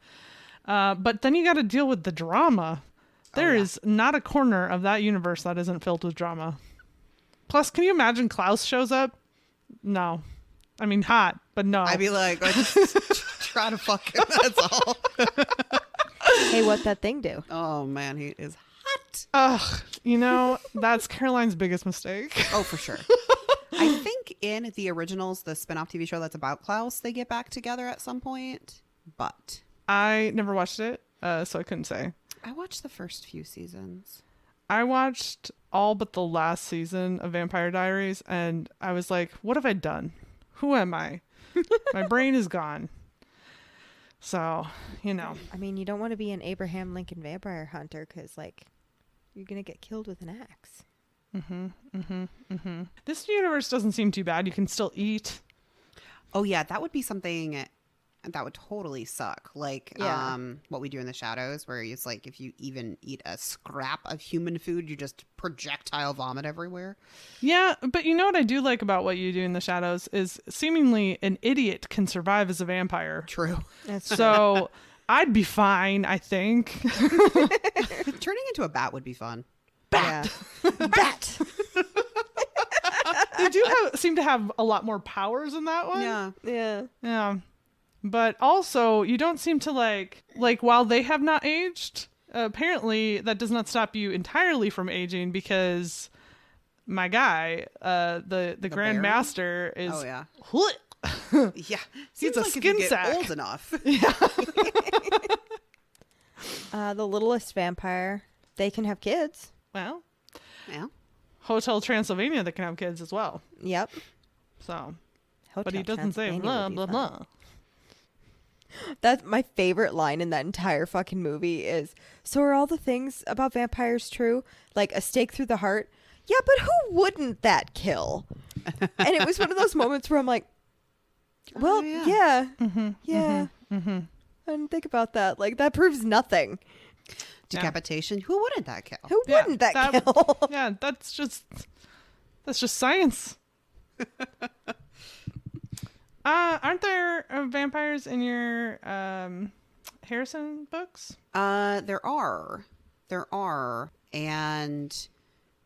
But then you got to deal with the drama. There is not a corner of that universe that isn't filled with drama. Plus, can you imagine Klaus shows up? No, I mean hot, but no.
I'd be like, I just try to fuck him. That's all.
Hey, what that thing do?
Oh man, he is hot.
Ugh, that's Caroline's biggest mistake.
Oh, for sure. I think in the originals, the spin-off TV show that's about Klaus, they get back together at some point. But
I never watched it, so I couldn't say.
I watched the first few seasons.
I watched all but the last season of Vampire Diaries, and I was like, what have I done? Who am I? My brain is gone. So,
I mean, you don't want to be an Abraham Lincoln vampire hunter because, like, you're gonna get killed with an axe.
This universe doesn't seem too bad. You can still eat.
Oh yeah, that would be something that would totally suck. Like
Yeah.
what we do in the shadows, where it's like if you even eat a scrap of human food, you just projectile vomit everywhere.
Yeah, but you know what I do like about what you do in the shadows is seemingly an idiot can survive as a vampire.
True.
That's
So I'd be fine, I think.
Turning into a bat would be fun.
Bat. Bat.
They do seem to have a lot more powers in that one.
Yeah.
Yeah.
Yeah. But also, you don't seem to like while they have not aged, apparently that does not stop you entirely from aging because my guy, the Grand
Baron?
Master is
Oh yeah.
yeah.
Yeah.
He's
Seems
a
like if
skin
you get
sack.
old enough.
The littlest vampire. They can have kids.
Well,
Yeah.
Hotel Transylvania that can have kids as well.
Yep.
So,
Hotel
but he doesn't say
Transylvania
blah
would be
blah
fun.
blah.
That's my favorite line in that entire fucking movie is, so are all the things about vampires true? Like a stake through the heart? Yeah, but who wouldn't that kill? And it was one of those moments where I'm like, well,
yeah.
yeah. I didn't think about that. Like, that proves nothing.
Decapitation. Who wouldn't that kill?
Who
Yeah,
wouldn't that
that-
kill?
Yeah, that's just science. Aren't there vampires in your Harrison books?
There are, and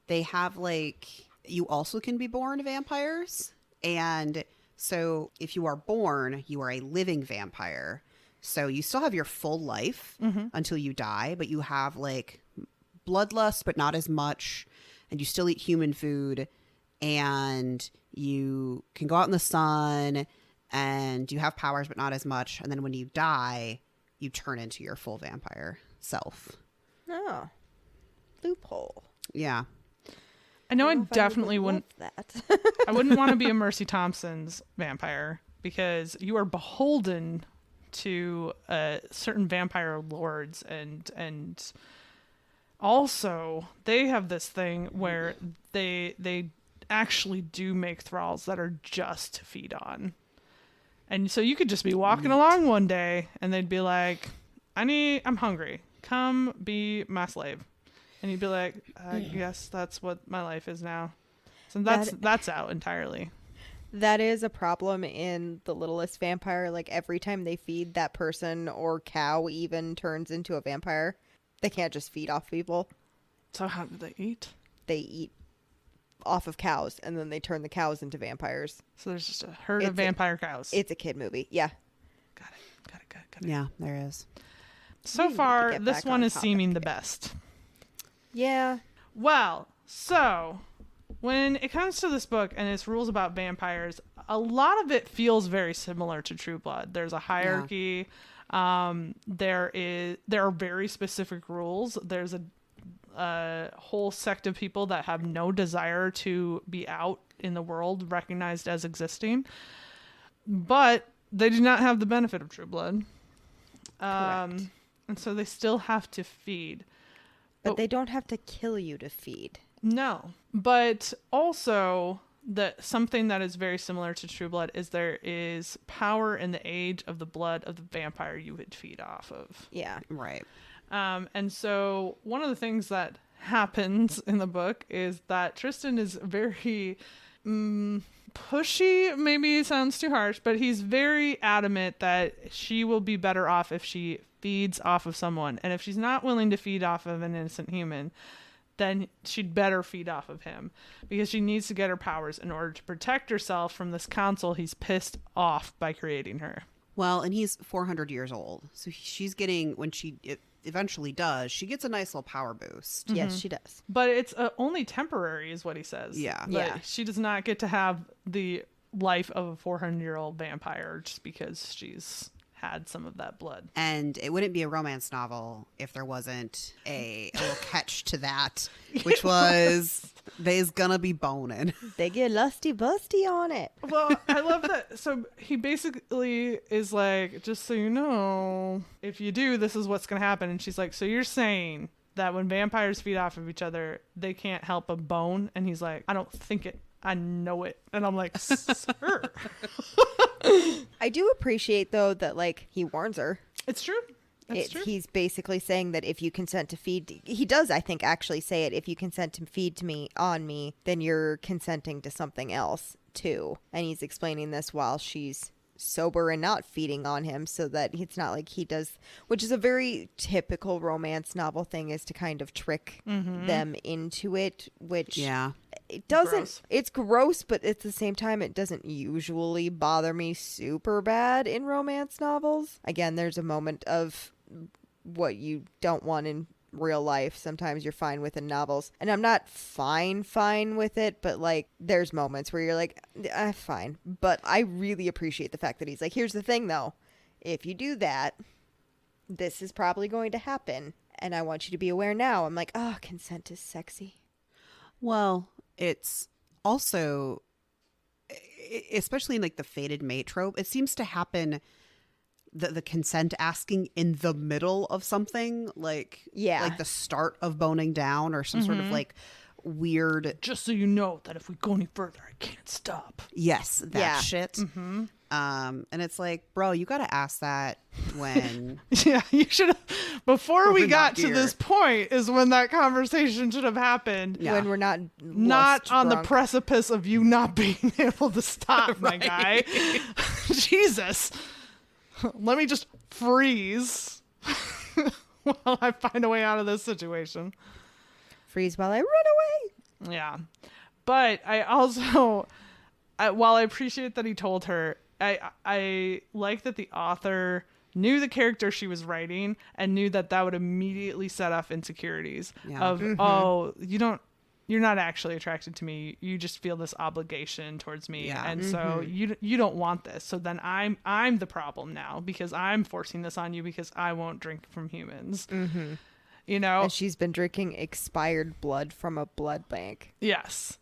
they have like you also can be born vampires, and so if you are born, you are a living vampire. So you still have your full life until you die, but you have like bloodlust, but not as much, and you still eat human food, and you can go out in the sun, and you have powers, but not as much. And then when you die, you turn into your full vampire self.
Oh. Loophole.
Yeah.
I know I
don't know if
definitely
would
wouldn't.
love that.
I wouldn't want to be a Mercy Thompson's vampire because you are beholden to certain vampire lords, and also they have this thing where they actually do make thralls that are just to feed on, And so you could just be walking along one day and they'd be like, I'm hungry. Come be my slave. And you'd be like, I guess that's what my life is now. So that's out entirely.
That is a problem in The Littlest Vampire. Like, every time they feed, that person or cow even turns into a vampire. They can't just feed off people.
So how do they eat?
They eat off of cows, and then they turn the cows into vampires.
So there's just a herd of vampire cows.
It's a kid movie. Yeah.
Got it.
Yeah, there is.
So far, this one is seeming the best.
Yeah.
Well, so when it comes to this book and its rules about vampires, a lot of it feels very similar to True Blood. There's a hierarchy. Yeah. There are very specific rules. There's a whole sect of people that have no desire to be out in the world, recognized as existing, but they do not have the benefit of True Blood.
Correct.
And so they still have to feed.
But they don't have to kill you to feed.
No. But also, something that is very similar to True Blood is there is power in the age of the blood of the vampire you would feed off of.
Yeah.
Right.
And so one of the things that happens in the book is that Tristan is very pushy. Maybe it sounds too harsh, but he's very adamant that she will be better off if she feeds off of someone. And if she's not willing to feed off of an innocent human, then she'd better feed off of him, because she needs to get her powers in order to protect herself from this council he's pissed off by creating her.
Well, and he's 400 years old. So she's getting, when she eventually does, she gets a nice little power boost.
Mm-hmm. Yes, she does.
But it's only temporary is what he says.
Yeah.
Like, she does not get to have the life of a 400-year-old vampire just because she's had some of that blood.
And it wouldn't be a romance novel if there wasn't a little catch to that, which was they's gonna be boning.
They get lusty busty on it.
Well, I love that. So he basically is like, just so you know, if you do, this is what's gonna happen. And she's like, so you're saying that when vampires feed off of each other, they can't help but bone? And he's like, I don't think it, I know it. And I'm like, sir.
I do appreciate, though, that, like, he warns her.
It's true. That's true.
He's basically saying that if you consent to feed, he does, I think, actually say it. If you consent to feed to me on me, then you're consenting to something else too. And he's explaining this while she's sober and not feeding on him, so that it's not like he does, which is a very typical romance novel thing, is to kind of trick them into it, which it doesn't, it's gross, but at the same time, it doesn't usually bother me super bad in romance novels. Again, there's a moment of what you don't want in real life. Sometimes you're fine with in novels, and I'm not fine with it, but like, there's moments where you're like, fine. But I really appreciate the fact that he's like, here's the thing though, if you do that, this is probably going to happen, and I want you to be aware now. I'm like, oh, consent is sexy.
Well, it's also, especially in like the fated mate trope, it seems to happen, the consent asking in the middle of something, like the start of boning down, or some sort of like weird,
just so you know that if we go any further, I can't stop.
Yes, that shit. And it's like, bro, you gotta ask that when
you should have, before we got to this point is when that conversation should have happened.
When we're not
on the precipice of you not being able to stop, my guy. Jesus. Let me just freeze while I find a way out of this situation.
Freeze while I run away.
Yeah. But I also, while I appreciate that he told her, I like that the author knew the character she was writing and knew that would immediately set off insecurities of, oh, you're not actually attracted to me. You just feel this obligation towards me. Yeah. And so you don't want this. So then I'm the problem now, because I'm forcing this on you because I won't drink from humans. You know?
And she's been drinking expired blood from a blood bank.
Yes.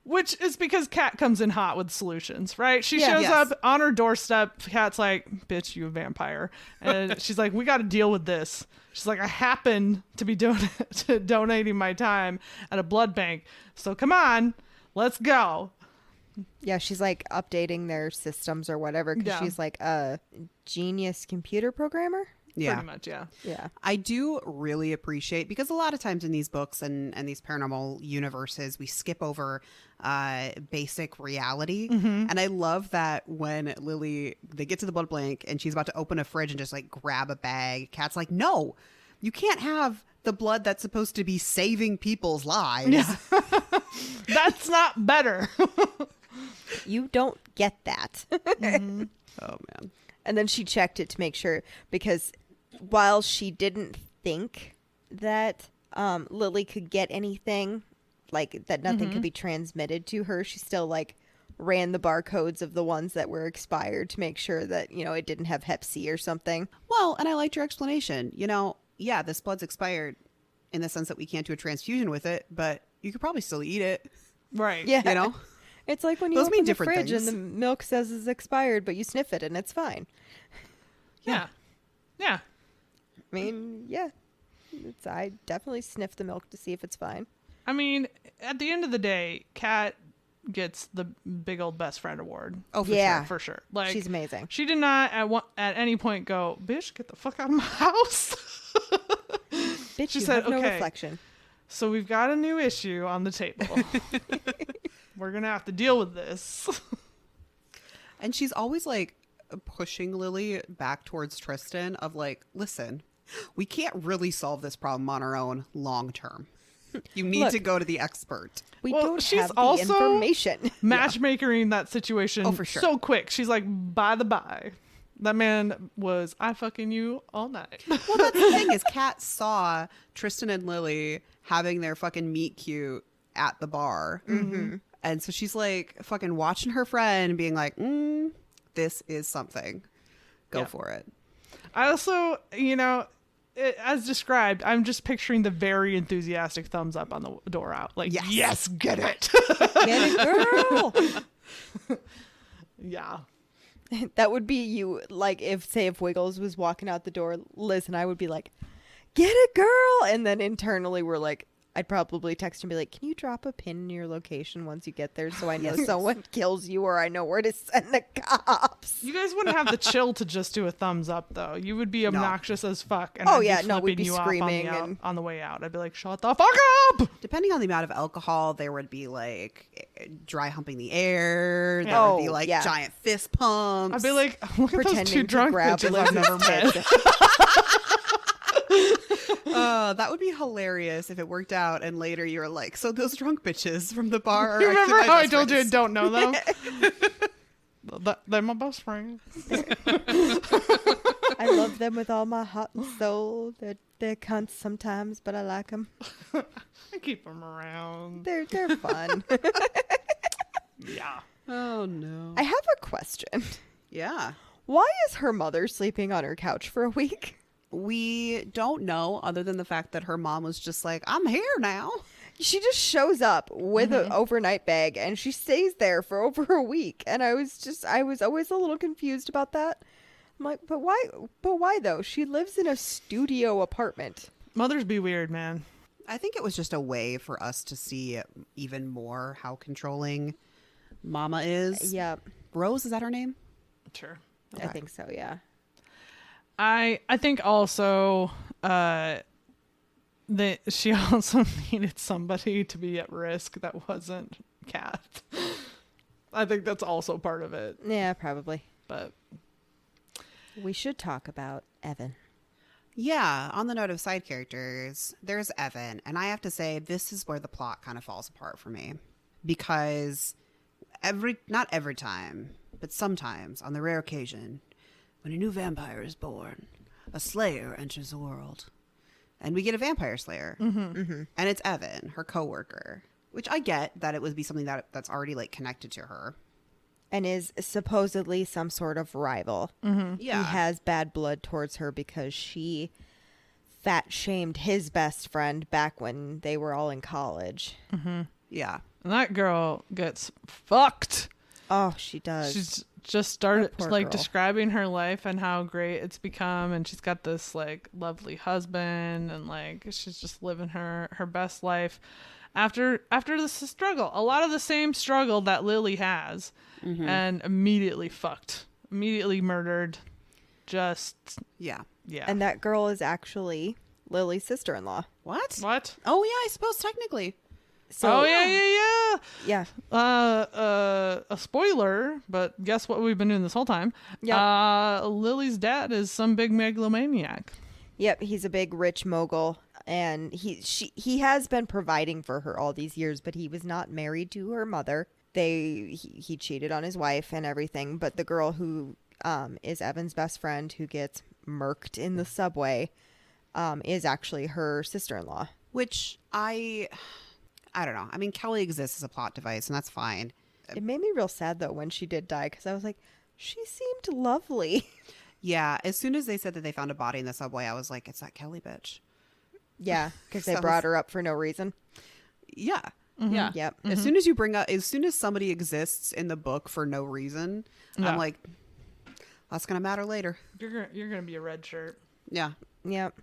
Which is because Kat comes in hot with solutions, right? She shows up on her doorstep. Kat's like, bitch, you a vampire. And she's like, we got to deal with this. She's like, I happen to be donating my time at a blood bank. So come on, let's go.
Yeah, she's like updating their systems or whatever because
Yeah.
she's like a genius computer programmer.
Yeah.
Pretty much, yeah.
Yeah.
I do really appreciate, because a lot of times in these books and these paranormal universes, we skip over basic reality. And I love that when they get to the blood bank and she's about to open a fridge and just like grab a bag. Kat's like, no, you can't have the blood that's supposed to be saving people's lives.
Yeah. That's not better.
You don't get that.
Oh, man.
And then she checked it to make sure because while she didn't think that Lily could get anything, like that nothing could be transmitted to her, she still like ran the barcodes of the ones that were expired to make sure that, you know, it didn't have Hep C or something.
Well, and I liked your explanation. You know, yeah, this blood's expired in the sense that we can't do a transfusion with it, but you could probably still eat it.
Right.
Yeah.
You know?
It's like when you
Those
open
mean
the
different
fridge
things.
and the milk says it's expired, but you sniff it and it's fine.
Yeah. Yeah.
I mean, yeah. I definitely sniff the milk to see if it's fine.
I mean, at the end of the day, Kat gets the big old best friend award.
Oh, for
Yeah.
sure.
For sure. Like,
She's amazing.
she did not at any point go, bitch, get the fuck out of my house.
Bitch,
She
you
said,
have no
okay.
reflection.
So we've got a new issue on the table. We're going to have to deal with this.
And she's always like pushing Lily back towards Tristan of like, listen, we can't really solve this problem on our own long term. You need
Look.
to go to the expert.
We
Well,
don't
she's
have the
also-
information.
Matchmakering that situation
Oh, for sure.
so quick. She's like, by the by. That man was, I fucking you all night.
Well, that's the thing is Kat saw Tristan and Lily having their fucking meet cute at the bar. And so she's like fucking watching her friend being like, this is something. Go
Yeah.
for it.
I also, you know, as described, I'm just picturing the very enthusiastic thumbs up on the door out. Like, yes get it.
Get it, girl.
Yeah.
That would be you, like, if Wiggles was walking out the door, Liz and I would be like, get it, girl. And then internally we're like, I'd probably text and be like, can you drop a pin in your location once you get there so I know someone kills you or I know where to send the cops?
You guys wouldn't have the chill to just do a thumbs up, though. You would be obnoxious as fuck. And
Oh,
I'd be
yeah, no, we'd
flipping
be
you off
screaming
on
and-
on the way out. I'd be like, shut the fuck up!
Depending on the amount of alcohol, there would be like dry humping the air. There
Oh,
would be like
yeah.
giant fist pumps.
I'd be like, look at those
Pretending
two
to
drunk
grab
bitches I've
Liz's
never met.
tits.
That would be hilarious if it worked out and later you were like, so those drunk bitches from the bar.
You
are
remember
actually my
how I
best
told you I
friends."
don't know them? They're my best friends.
I love them with all my heart and soul. They're cunts sometimes, but I like them.
I keep them around.
They're fun.
Yeah.
Oh no.
I have a question.
Yeah.
Why is her mother sleeping on her couch for a week?
We don't know, other than the fact that her mom was just like, I'm here now.
She just shows up with an overnight bag and she stays there for over a week. And I was always a little confused about that. I'm like, but why though? She lives in a studio apartment.
Mothers be weird, man.
I think it was just a way for us to see even more how controlling Mama is.
Yeah,
Rose, is that her name?
Sure.
I think so. Yeah.
I think also that she also needed somebody to be at risk that wasn't Kat. I think that's also part of it.
Yeah, probably.
But
We should talk about Evan.
Yeah, on the note of side characters, there's Evan, and I have to say this is where the plot kind of falls apart for me, because not every time, but sometimes on the rare occasion when a new vampire is born, a slayer enters the world, and we get a vampire slayer, and it's Evan, her coworker, which I get that it would be something that's already like connected to her.
And is supposedly some sort of rival.
Yeah,
He has bad blood towards her because she fat shamed his best friend back when they were all in college.
yeah.
and that girl gets fucked.
Oh, she does.
She's just started
That poor
like
girl.
describing her life and how great it's become, and she's got this like lovely husband, and like she's just living her best life. after this struggle, a lot of the same struggle that Lily has, and immediately fucked, immediately murdered. Just
Yeah.
And that girl is actually Lily's sister-in-law.
What?
What?
Oh yeah, I suppose technically.
So
yeah.
yeah.
A spoiler, but guess what we've been doing this whole time?
Yeah.
Lily's dad is some big megalomaniac.
Yep, he's a big rich mogul, and he has been providing for her all these years, but he was not married to her mother. He cheated on his wife and everything, but the girl who is Evan's best friend, who gets murked in the subway, is actually her sister-in-law.
Which I don't know. I mean, Kelly exists as a plot device, and that's fine.
It made me real sad though when she did die, because I was like, she seemed lovely.
Yeah, as soon as they said that they found a body in the subway, I was like, it's that Kelly bitch.
Yeah, because they
So-
brought her up for no reason.
Yeah. Yeah.
Yep.
As soon as somebody exists in the book for no reason,
Yeah.
I'm like, that's going to matter later.
You're gonna be a red shirt.
Yeah.
Yep.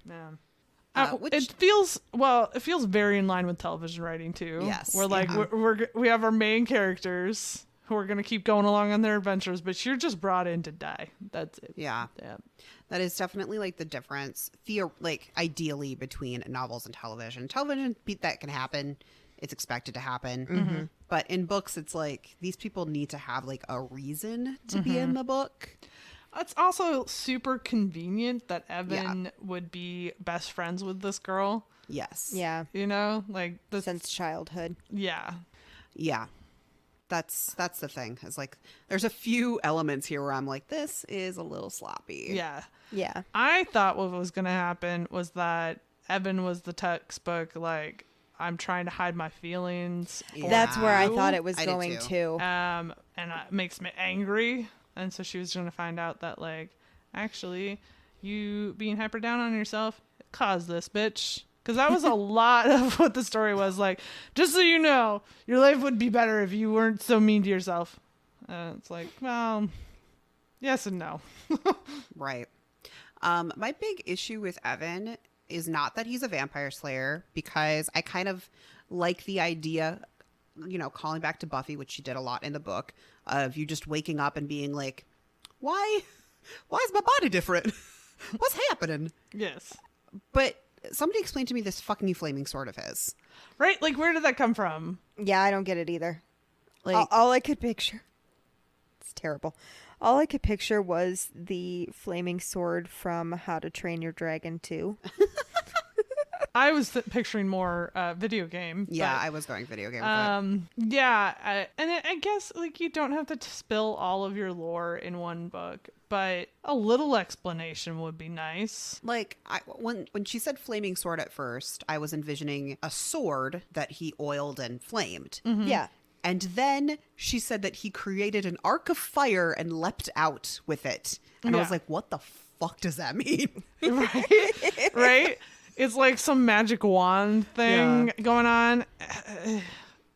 Yeah.
Which-
it feels very in line with television writing too.
Yes,
We're like
yeah.
we have our main characters who are gonna keep going along on their adventures, but you're just brought in to die. That's it.
Yeah.
Yeah.
That is definitely like the difference, ideally, between novels and television. Television, that can happen. It's expected to happen. But in books, it's like these people need to have like a reason to be in the book.
It's also super convenient that Evan would be best friends with this girl.
Yes.
Yeah.
You know, like this.
Since childhood.
Yeah.
Yeah. That's the thing. It's like there's a few elements here where I'm like, this is a little sloppy.
Yeah.
Yeah.
I thought what was going to happen was that Evan was the textbook, like, I'm trying to hide my feelings.
Yeah.
That's where I
you.
thought it was
I did
going
too.
to.
And it makes me angry. And so she was going to find out that, like, actually, you being hyper down on yourself caused this, bitch. Because that was a lot of what the story was. Like, just so you know, your life would be better if you weren't so mean to yourself. It's like, well, yes and no.
Right. My big issue with Evan is not that he's a vampire slayer, because I kind of like the idea, calling back to Buffy, which she did a lot in the book, of you just waking up and being like, why is my body different? What's happening?
Yes.
But somebody explained to me this fucking flaming sword of his.
Right? Like, where did that come from?
Yeah, I don't get it either.
Like,
All I could picture. It's terrible. All I could picture was the flaming sword from How to Train Your Dragon 2.
I was picturing more video game.
yeah,
but,
I was going video game with it.
yeah. I guess, like, you don't have to spill all of your lore in one book, but a little explanation would be nice.
Like, when she said flaming sword at first, I was envisioning a sword that he oiled and flamed.
Yeah.
And then she said that he created an arc of fire and leapt out with it. And I was
Yeah.
like, what the fuck does that mean?
Right? It's like some magic wand thing going on.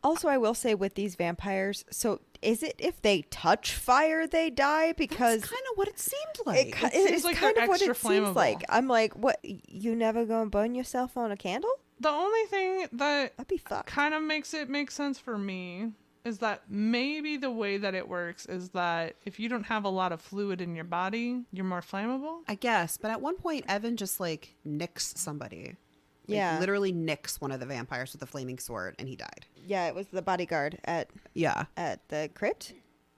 Also, I will say with these vampires, so is it if they touch fire they die? Because
That's kind of what it seemed like.
seems
it's
like
kind
they're
of what it
extra
seems
flammable.
like. I'm like, what? You never gonna burn yourself on a candle?
The only thing that
That'd be fucked.
kind of makes it make sense for me is that maybe the way that it works is that if you don't have a lot of fluid in your body, you're more flammable.
I guess. But at one point, Evan just like nicks somebody. Like,
Yeah.
literally nicks one of the vampires with a flaming sword, and he died.
Yeah, it was the bodyguard at
Yeah.
the crypt.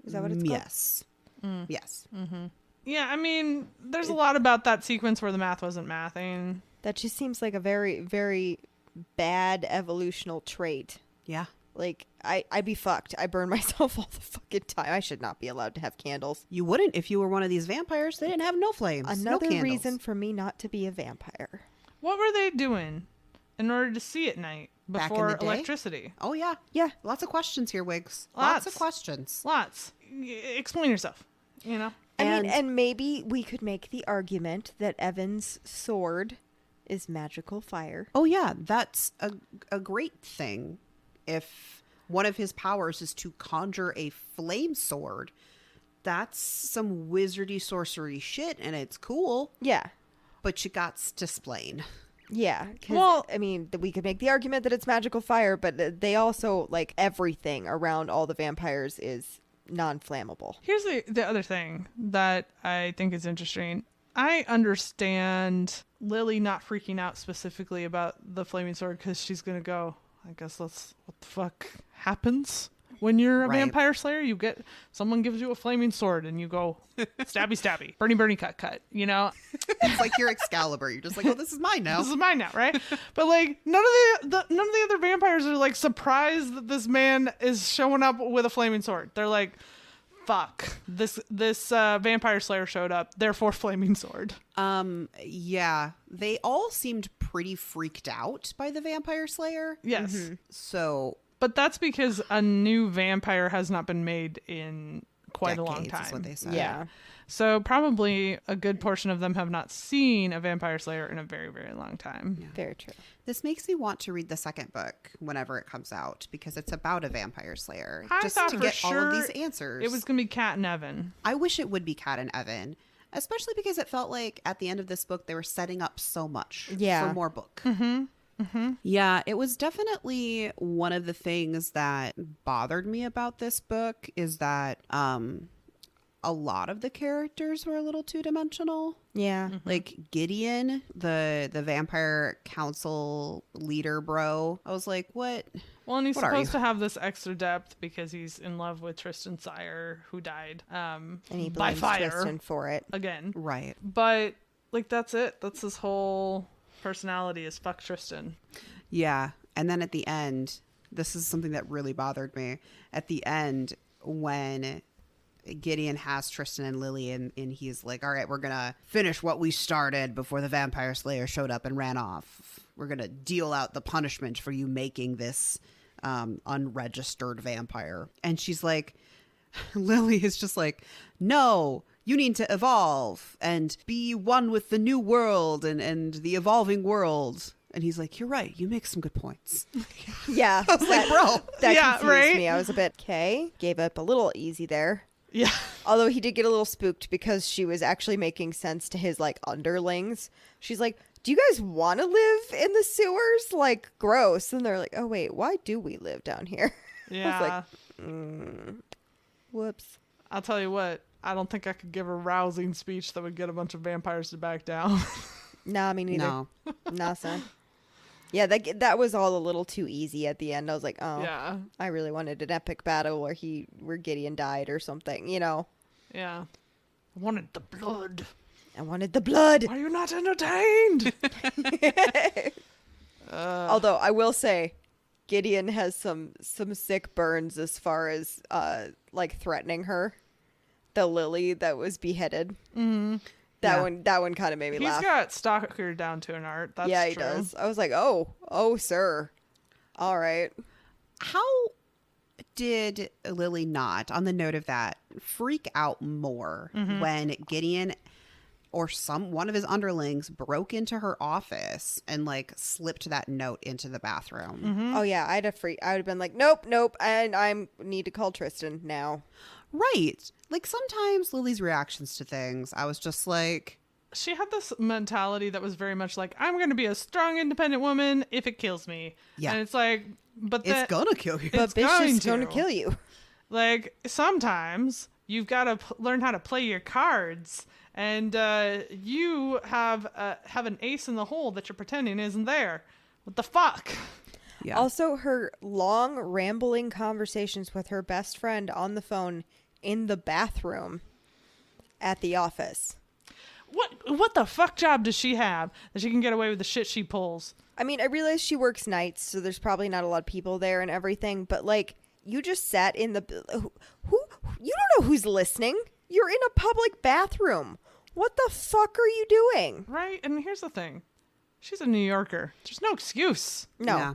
Is that what it's called?
Yes. Yes.
Yeah, I mean, there's a lot about that sequence where the math wasn't mathing.
That just seems like a very, very bad evolutional trait.
Yeah.
Like, I'd be fucked. I burn myself all the fucking time. I should not be allowed to have candles.
You wouldn't if you were one of these vampires. They didn't have no flames. no
Another
candles.
reason for me not to be a vampire.
What were they doing in order to see at night
Back in
before
the day?
electricity?
Oh, yeah.
Yeah.
Lots of questions here, Wiggs. Lots of
Lots.
questions.
Lots. Explain yourself, you know?
And maybe we could make the argument that Evan's sword is magical fire.
Oh, yeah. That's a great thing. If one of his powers is to conjure a flame sword, that's some wizardy sorcery shit, and it's cool.
Yeah.
But you got to explain.
Yeah. 'Cause,
Well-
I mean, we could make the argument that it's magical fire, but they also, like, everything around all the vampires is non-flammable.
Here's the other thing that I think is interesting. I understand Lily not freaking out specifically about the flaming sword because she's going to go, I guess that's what the fuck happens when you're a
Right.
vampire slayer. You get, someone gives you a flaming sword and you go, stabby, stabby, burny, burny, cut, cut, you know?
It's like you're Excalibur. You're just like, oh, this is mine now.
This is mine now, right? But like none of the other vampires are like surprised that this man is showing up with a flaming sword. They're like, fuck, this vampire slayer showed up, therefore flaming sword.
Yeah, they all seemed pretty freaked out by the vampire slayer.
Yes.
So
But that's because a new vampire has not been made in quite a long
decades
time.
is what they said.
Yeah.
So probably a good portion of them have not seen a vampire slayer in a very, very long time.
Very true.
This makes me want to read the second book whenever it comes out because it's about a vampire slayer.
I
just
thought
to
for
get all
sure
of these answers.
It was going to be Kat and Evan.
I wish it would be Kat and Evan, especially because it felt like at the end of this book they were setting up so much
Yeah.
for more book. Yeah, it was definitely one of the things that bothered me about this book is that a lot of the characters were a little two-dimensional.
Yeah.
Like Gideon, the vampire council leader bro. I was like, what?
Well, and he's
What are
supposed
you?
to have this extra depth because he's in love with Tristan Sire, who died
And he
by
blames
fire
Tristan for it.
again.
Right.
But like that's it. That's his whole personality is fuck Tristan.
Yeah. And then at the end, this is something that really bothered me. At the end, when Gideon has Tristan and Lily and he's like, all right, we're going to finish what we started before the vampire slayer showed up and ran off. We're going to deal out the punishment for you making this unregistered vampire. And she's like, Lily is just like, no, you need to evolve and be one with the new world and the evolving world. And he's like, you're right. You make some good points.
Yeah.
I was like, bro.
That
Yeah,
confused
right?
me. I was a bit, okay. Gave up a little easy there.
Yeah.
Although he did get a little spooked because she was actually making sense to his like underlings. She's like, do you guys want to live in the sewers? Like, gross. And they're like, oh, wait, why do we live down here?
Yeah.
Whoops.
I'll tell you what. I don't think I could give a rousing speech that would get a bunch of vampires to back down.
Nah, me neither.
No.
Nah, son. Yeah, that was all a little too easy at the end. I was like, oh,
Yeah.
I really wanted an epic battle where Gideon died or something, you know.
Yeah. I wanted the blood.
I wanted the blood.
Are you not entertained?
Although I will say, Gideon has some sick burns as far as like threatening her. The Lily that was beheaded. Mm-hmm. That one kind of made me
He's
laugh.
got Stalker down to an art. That's
Yeah, he
true.
does. I was like, oh, sir. All right.
How did Lily not, on the note of that, freak out more when Gideon or one of his underlings broke into her office and like slipped that note into the bathroom?
Oh yeah, I would have been like, nope, and I need to call Tristan now.
Right. Like sometimes Lily's reactions to things, I was just like,
She had this mentality that was very much like, I'm going to be a strong, independent woman if it kills me.
Yeah.
And it's like, but
it's gonna kill you.
But
It's
bitch is
going
going to
to.
kill you.
like, sometimes you've got to learn how to play your cards. And you have an ace in the hole that you're pretending isn't there. What the fuck?
Yeah.
Also, her long, rambling conversations with her best friend on the phone in the bathroom at the office.
What the fuck job does she have that she can get away with the shit she pulls?
I mean, I realize she works nights, so there's probably not a lot of people there and everything, but like, you just sat in the... Who? You don't know who's listening. You're in a public bathroom. What the fuck are you doing?
Right? And here's the thing. She's a New Yorker. There's no excuse.
No.
Yeah.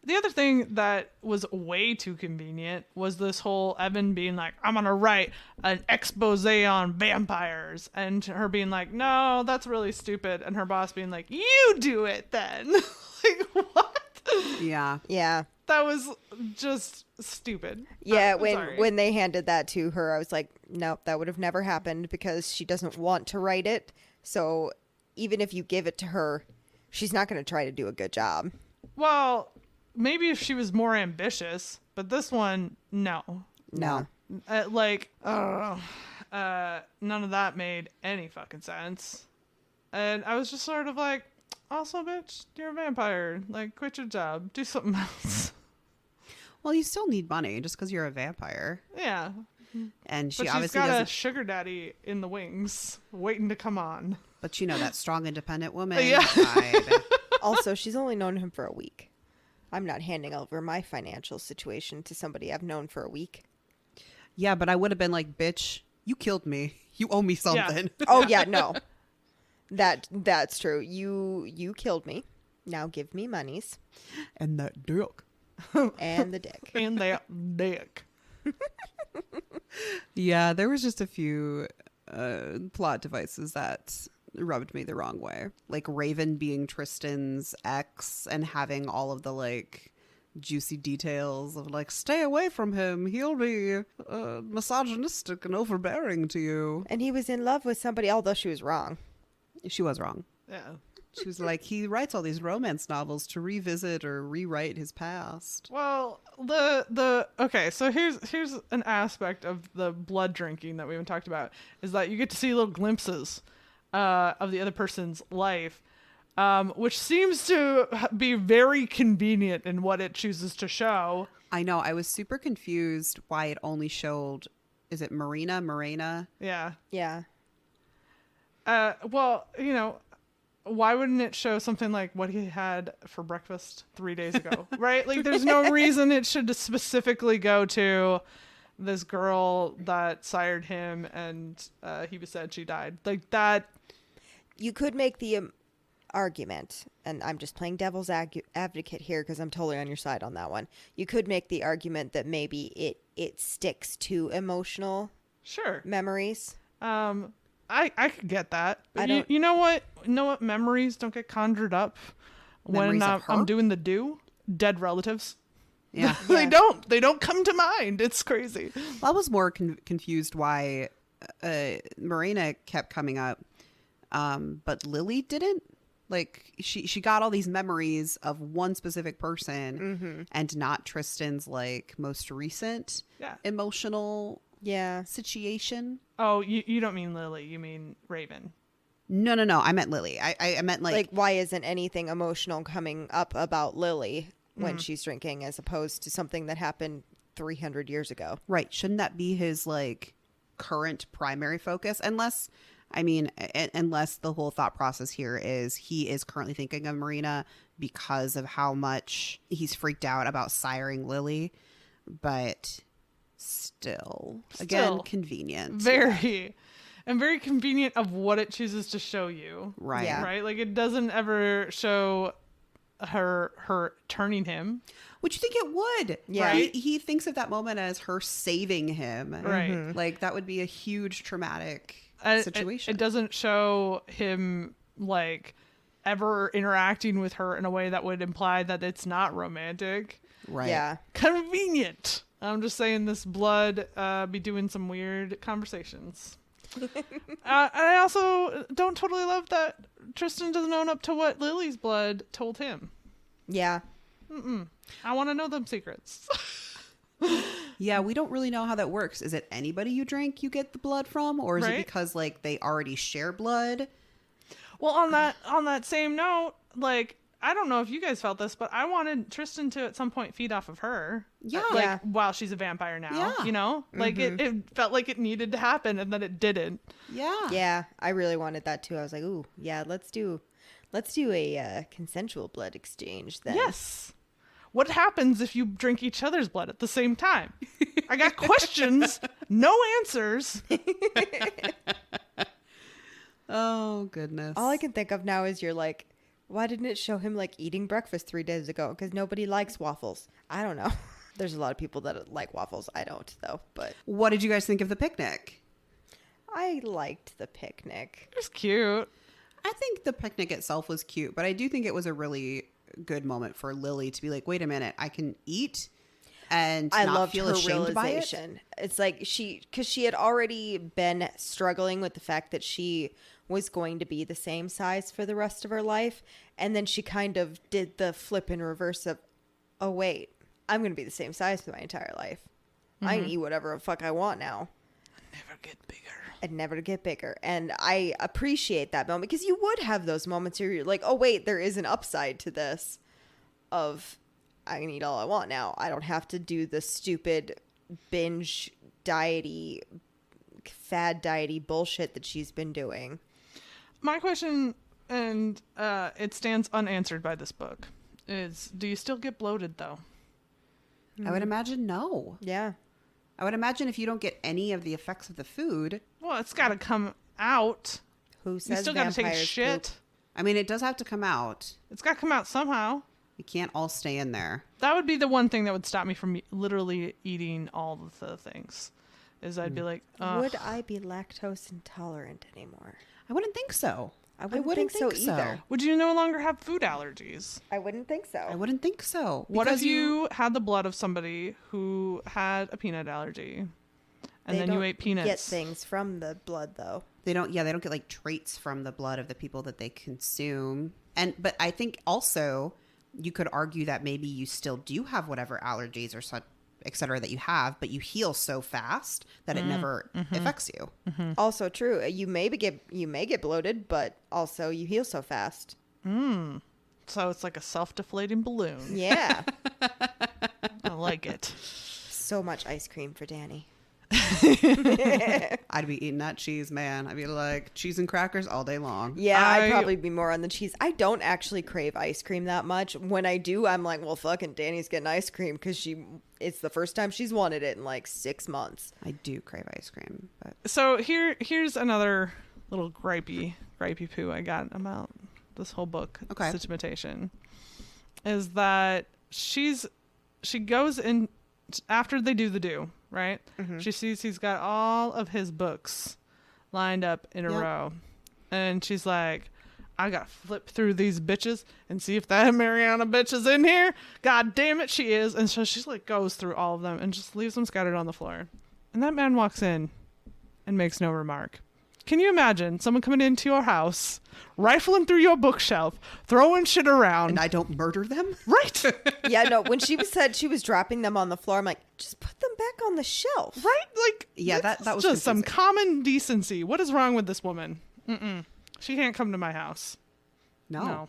The other thing that was way too convenient was this whole Evan being like, I'm going to write an expose on vampires. And her being like, no, that's really stupid. And her boss being like, you do it then. Like, what?
Yeah.
Yeah.
That was just stupid.
Yeah,
I'm sorry.
when they handed that to her, I was like, nope, that would have never happened because she doesn't want to write it. So even if you give it to her, She's not going to try to do a good job.
Well, maybe if she was more ambitious, but this one, no.
No.
None of that made any fucking sense. And I was just sort of like, also, bitch, you're a vampire. Like, quit your job. Do something else.
Well, you still need money just because you're a vampire.
Yeah.
And she
But she's
obviously
got
doesn't.
a sugar daddy in the wings waiting to come on.
But you know, that strong, independent woman.
Yeah.
side.
Also, she's only known him for a week. I'm not handing over my financial situation to somebody I've known for a week.
Yeah, but I would have been like, bitch, you killed me. You owe me something.
Oh yeah, no. That's true. You killed me. Now give me monies
And that dick.
and the dick.
And that dick.
Yeah, there was just a few plot devices that rubbed me the wrong way. Like Raven being Tristan's ex and having all of the like juicy details of like, stay away from him. He'll be misogynistic and overbearing to you.
And he was in love with somebody, although she was wrong.
She was wrong.
Yeah.
She was like, he writes all these romance novels to revisit or rewrite his past.
Well, okay, so here's an aspect of the blood drinking that we haven't talked about, is that you get to see little glimpses of the other person's life, which seems to be very convenient in what it chooses to show.
I know. I was super confused why it only showed, is it Morena?
Yeah.
Yeah.
Well, you know, why wouldn't it show something like what he had for breakfast 3 days ago, right? Like, there's no reason it should specifically go to this girl that sired him and he was said she died. Like that.
You could make the argument, and I'm just playing devil's advocate here because I'm totally on your side on that one. You could make the argument that maybe it sticks to emotional
Sure.
memories.
I could get that. But
I don't-
you know what? Memories don't get conjured up when
Memories of her?
I'm doing the do. Dead relatives.
Yeah.
They don't come to mind. It's crazy.
I was more confused why Morena kept coming up, but Lily didn't. Like, she got all these memories of one specific person and not Tristan's, like, most recent
Yeah.
emotional
Yeah.
situation.
Oh, you don't mean Lily. You mean Raven.
No. I meant Lily. I meant,
Like, why isn't anything emotional coming up about Lily when she's drinking as opposed to something that happened 300 years ago?
right. Shouldn't that be his, like, current primary focus? Unless the whole thought process here is he is currently thinking of Marina because of how much he's freaked out about siring Lily. But still, again, convenient.
Very convenient of what it chooses to show you.
Right.
Yeah.
Right? Like, it doesn't ever show her turning him.
Which you think it would.
Yeah.
Right? He thinks of that moment as her saving him.
Right.
Like, that would be a huge traumatic situation.
It doesn't show him, like, ever interacting with her in a way that would imply that it's not romantic.
Right.
Yeah.
Convenient. I'm just saying this blood be doing some weird conversations. I also don't totally love that Tristan doesn't own up to what Lily's blood told him.
Yeah.
I want to know them secrets.
Yeah, we don't really know how that works. Is it anybody you drink you get the blood from? Or is
Right.
it because, like, they already share blood?
Well, on that same note, like, I don't know if you guys felt this, but I wanted Tristan to at some point feed off of her.
Yeah.
Like,
Yeah.
while she's a vampire now.
Yeah.
You know? Like, it felt like it needed to happen, and then it didn't.
Yeah.
Yeah. I really wanted that too. I was like, ooh, yeah, let's do a consensual blood exchange then.
Yes. What happens if you drink each other's blood at the same time? I got questions, no answers.
Oh, goodness.
All I can think of now is you're like, why didn't it show him like eating breakfast 3 days ago? Because nobody likes waffles. I don't know. There's a lot of people that like waffles. I don't though, but
What did you guys think of the picnic?
I liked the picnic.
It was cute.
I think the picnic itself was cute, but I do think it was a really good moment for Lily to be like, wait a minute, I can eat and
I
not
loved
feel
her
ashamed by it.
realization. It's like because she had already been struggling with the fact that she was going to be the same size for the rest of her life. And then she kind of did the flip in reverse of, oh, wait, I'm going to be the same size for my entire life. I can eat whatever the fuck I want now.
Never get bigger.
And never to get bigger. And I appreciate that moment because you would have those moments where you're like, oh, wait, there is an upside to this of I can eat all I want now. I don't have to do the stupid binge diety, fad diety bullshit that she's been doing.
My question, and it stands unanswered by this book, is do you still get bloated though?
I would imagine no.
Yeah.
I would imagine if you don't get any of the effects of the food.
Well, it's got to come out.
Who
You
says
still got to take a
vampires
shit.
poop?
I mean, it does have to come out.
It's got to come out somehow.
It can't all stay in there.
That would be the one thing that would stop me from literally eating all of the things. Is I'd be like,
Would I be lactose intolerant anymore?
I wouldn't think so.
I wouldn't think so either.
would you no longer have food allergies?
I wouldn't think so.
I wouldn't think so.
What if
Because
you had the blood of somebody who had a peanut allergy, and
They
then you
don't
ate peanuts?
Get things from the blood though.
They don't get like traits from the blood of the people that they consume. But I think also you could argue that maybe you still do have whatever allergies or such, et cetera, that you have, but you heal so fast that it never affects you.
Also true. You may get bloated, but also you heal so fast.
So it's like a self-deflating balloon.
Yeah.
I like it.
So much ice cream for Danny.
I'd be eating that cheese, man. I'd be like cheese and crackers all day long.
Yeah, I'd probably be more on the cheese. I don't actually crave ice cream that much. When I do, I'm like, well, fucking Danny's getting ice cream because it's the first time she's wanted it in like 6 months.
I do crave ice cream, but
So here's another little gripey poo I got about this whole book situation is that she goes in after they do the do, right? She sees he's got all of his books lined up in a row, and she's like, I gotta flip through these bitches and see if that Mariana bitch is in here. God damn it, she is. And so she's like goes through all of them and just leaves them scattered on the floor. And that man walks in and makes no remark. Can you imagine someone coming into your house, rifling through your bookshelf, throwing shit around?
and I don't murder them?
Right.
Yeah, no, when she said she was dropping them on the floor, I'm like, just put them back on the shelf.
Right? Like,
Yeah, that was
just some
confusing.
common decency. What is wrong with this woman? She can't come to my house.
No.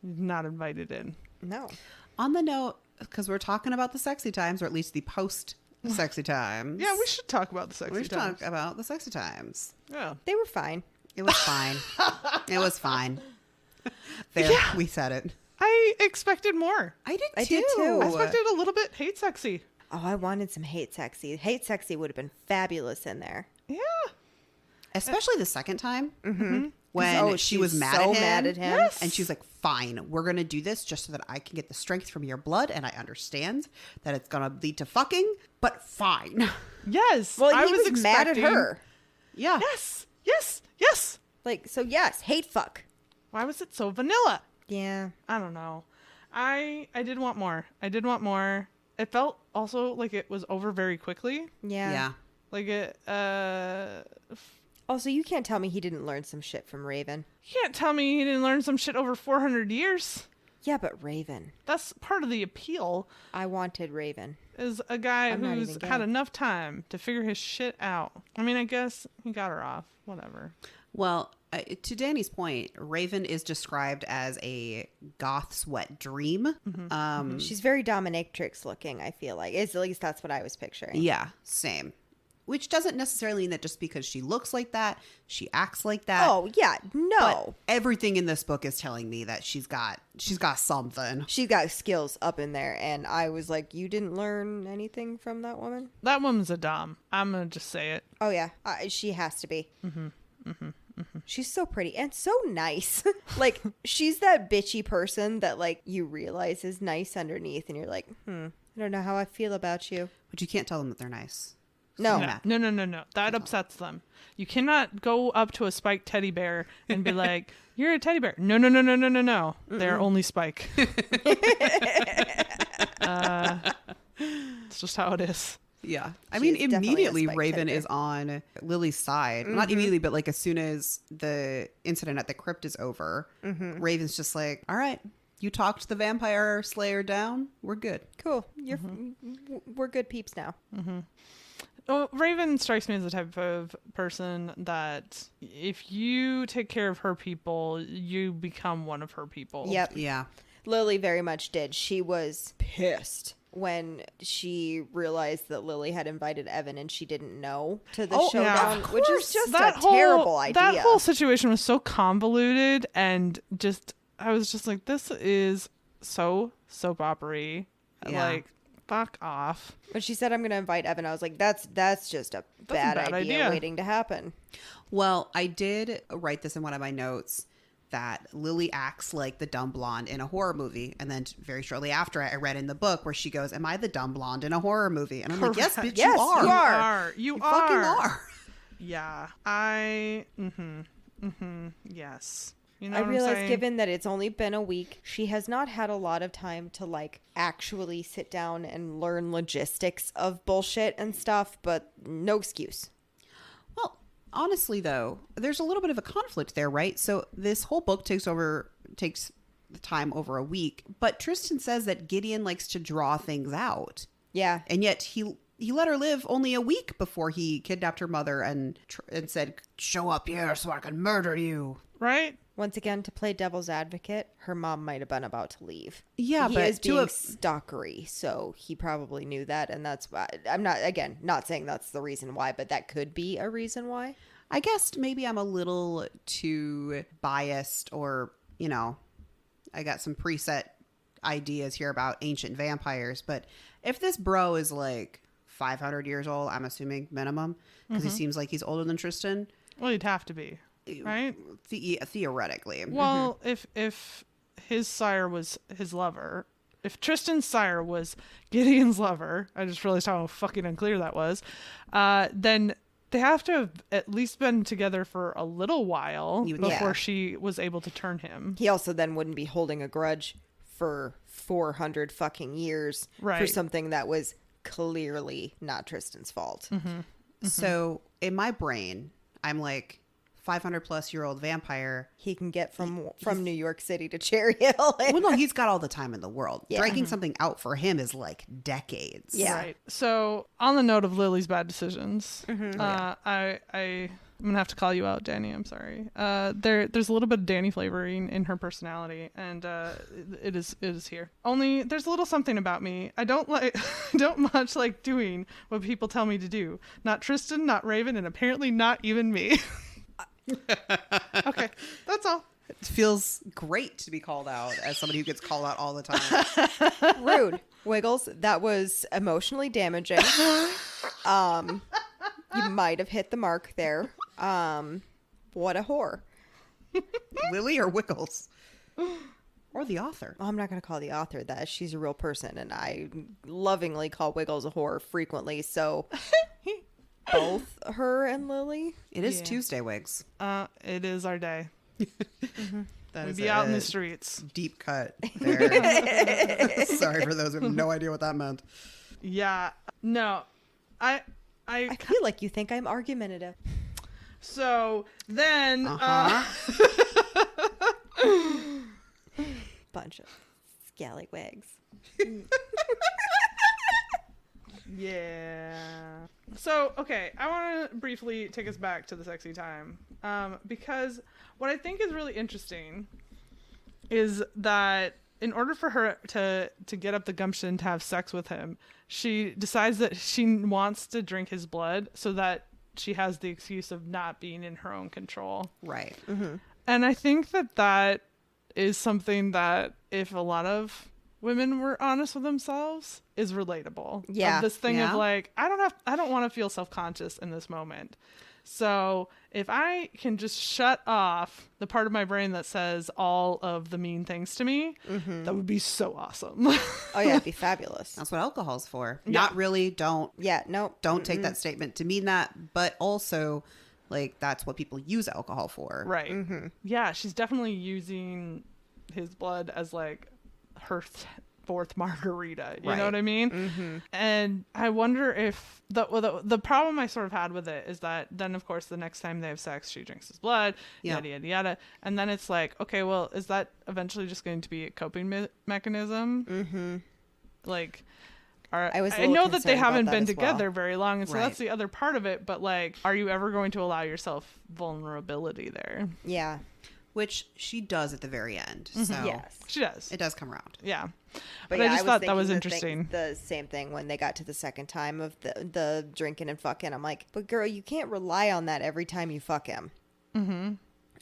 Not invited in.
No.
On the note, because we're talking about the sexy times, or at least the post-sexy times.
Yeah, we should talk about the sexy
We should
times.
talk about the sexy times.
Yeah.
They were fine.
It was fine. It was fine. There,
Yeah.
we said it.
I expected more.
I did
I
too.
did too.
I expected a little bit hate sexy.
Oh, I wanted some hate sexy. Hate sexy would have been fabulous in there.
Yeah.
Especially the second time. When
Oh,
she was
she's
mad,
so
at him,
mad at him.
Yes.
and she was like, fine, we're going to do this just so that I can get the strength from your blood, and I understand that it's going to lead to fucking, but fine.
Yes.
Well,
I
he was mad at
expecting-
her.
Yeah.
Yes. Yes. Yes.
Like, so yes, hate fuck.
Why was it so vanilla?
Yeah.
I don't know. I did want more. I did want more. It felt also like it was over very quickly.
Yeah.
Yeah.
Like it
Also, you can't tell me he didn't learn some shit from Raven.
you can't tell me he didn't learn some shit over 400 years.
Yeah, but Raven.
That's part of the appeal.
I wanted Raven.
Is a guy
I'm not
who's
even
had
gay.
enough time to figure his shit out. I mean, I guess he got her off. Whatever.
Well, to Danny's point, Raven is described as a goth's wet dream.
She's very dominatrix looking, I feel like. At least that's what I was picturing.
Yeah, same. Which doesn't necessarily mean that just because she looks like that, she acts like that.
Oh, yeah. No.
But everything in this book is telling me that she's got something.
She's got skills up in there. And I was like, you didn't learn anything from that woman?
That woman's a dom. I'm going to just say it.
Oh, yeah. She has to be. She's so pretty and so nice. Like, she's that bitchy person that, like, you realize is nice underneath. And you're like, I don't know how I feel about you.
But you can't tell them that they're nice.
No.
No. That upsets them. You cannot go up to a Spike teddy bear and be like, you're a teddy bear. No. They're only Spike. That's just how it is.
Yeah. I
She
mean,
is definitely a
immediately
spike
Raven
character.
is on Lily's side. Not immediately, but like as soon as the incident at the crypt is over, Raven's just like, all right, you talked the vampire slayer down. We're good.
Cool. We're good peeps now.
Well, Raven strikes me as the type of person that if you take care of her people, you become one of her people.
Yep.
Yeah.
Lily very much did. She was pissed when she realized that Lily had invited Evan and she didn't know to the showdown,
of
which is just a terrible idea.
That whole situation was so convoluted and just, I was just like, this is so soap opera-y.
Yeah.
Like, fuck off.
When she said, I'm going to invite Evan, I was like, that's just a bad idea waiting to happen.
Well, I did write this in one of my notes that Lily acts like the dumb blonde in a horror movie. And then very shortly after, I read in the book where she goes, am I the dumb blonde in a horror movie? And I'm like, yes, bitch,
Yes,
you are.
you are.
You
fucking are.
Yeah. Yes. You know
I
what I'm
realize,
saying?
given that it's only been a week, she has not had a lot of time to like actually sit down and learn logistics of bullshit and stuff, but no excuse.
Well, honestly, though, there's a little bit of a conflict there, right? So this whole book takes the time over a week, but Tristan says that Gideon likes to draw things out,
Yeah.
and yet he let her live only a week before he kidnapped her mother and said, "Show up here so I can murder you."
Right?
Once again, to play devil's advocate, her mom might have been about to leave.
Yeah,
he
but
is
to
being
a-
stalkery, so he probably knew that, and that's why. I'm not saying that's the reason why, but that could be a reason why.
I guess maybe I'm a little too biased, or I got some preset ideas here about ancient vampires. But if this bro is like 500 years old, I'm assuming minimum, because he seems like he's older than Tristan.
Well, you'd have to be. Right?
Theoretically.
Well, if his sire was his lover, if Tristan's sire was Gideon's lover, I just realized how fucking unclear that was, then they have to have at least been together for a little while before she was able to turn him.
He also then wouldn't be holding a grudge for 400 fucking years for
Right.
something that was clearly not Tristan's fault.
So in my brain, I'm like, 500 plus year old vampire.
He can get from New York City to Cherry Hill.
Well, no, he's got all the time in the world.
Yeah.
Dragging something out for him is like decades.
Yeah.
Right. So on the note of Lily's bad decisions, I'm gonna have to call you out, Danny. I'm sorry. There's a little bit of Danny flavoring in her personality, and it is here. Only there's a little something about me. I don't much like doing what people tell me to do. Not Tristan, not Raven, and apparently not even me. Okay, that's all.
It feels great to be called out as somebody who gets called out all the time.
Rude. Wiggles, that was emotionally damaging. You might have hit the mark there. What a whore.
Lily or Wickles? Or the author.
I'm not going to call the author that. She's a real person, and I lovingly call Wiggles a whore frequently, so both her and Lily.
It is
Yeah.
Tuesday, Wigs.
It is our day.
That
We'd
is
be out in
a
the streets.
deep cut there. Sorry for those who have no idea what that meant.
Yeah. No. I
I feel like you think I'm argumentative.
So then,
Bunch of scallywags.
yeah. So, okay, I want to briefly take us back to the sexy time. Because what I think is really interesting is that in order for her to get up the gumption to have sex with him, she decides that she wants to drink his blood so that she has the excuse of not being in her own control.
Right.
And I think that is something that if a lot of women were honest with themselves is relatable.
Yeah.
Of this thing of
Yeah.
like, I don't want to feel self-conscious in this moment. So if I can just shut off the part of my brain that says all of the mean things to me, that would be so awesome.
Oh, yeah, it'd be fabulous.
That's what alcohol's for.
Yeah.
Not really. Don't
Yeah, no.
take that statement to mean that, but also like that's what people use alcohol for.
Right. Yeah, she's definitely using his blood as like her fourth margarita. You
Right.
know what I mean? And I wonder if the problem I sort of had with it is that then, of course, the next time they have sex, she drinks his blood, yada, yada, yada. And then it's like, okay, well, is that eventually just going to be a coping mechanism? Like, I know that they haven't been together very long, and so that's the other part of it. But like, are you ever going to allow yourself vulnerability there?
Yeah.
Which she does at the very end. So
Yes.
She does.
it does come around.
Yeah.
But
I
yeah,
just thought that was interesting.
The same thing when they got to the second time of the drinking and fucking. I'm like, but girl, you can't rely on that every time you fuck him.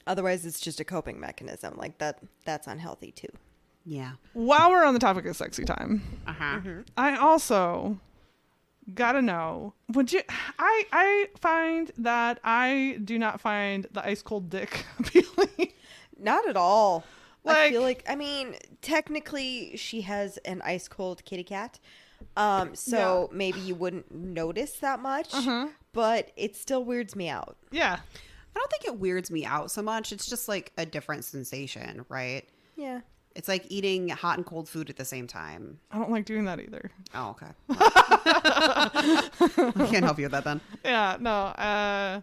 Otherwise, it's just a coping mechanism. Like that's unhealthy too.
Yeah.
While we're on the topic of sexy time,
Uh-huh.
I also gotta know, would you, I find that I do not find the ice cold dick appealing.
Not at all. I
Like-
feel like, I mean, technically she has an ice cold kitty cat. So maybe you wouldn't notice that much, but it still weirds me out.
Yeah.
I don't think it weirds me out so much. It's just like a different sensation, right?
Yeah.
It's like eating hot and cold food at the same time.
I don't like doing that either.
Oh, okay. I can't help you with that then.
Yeah, no.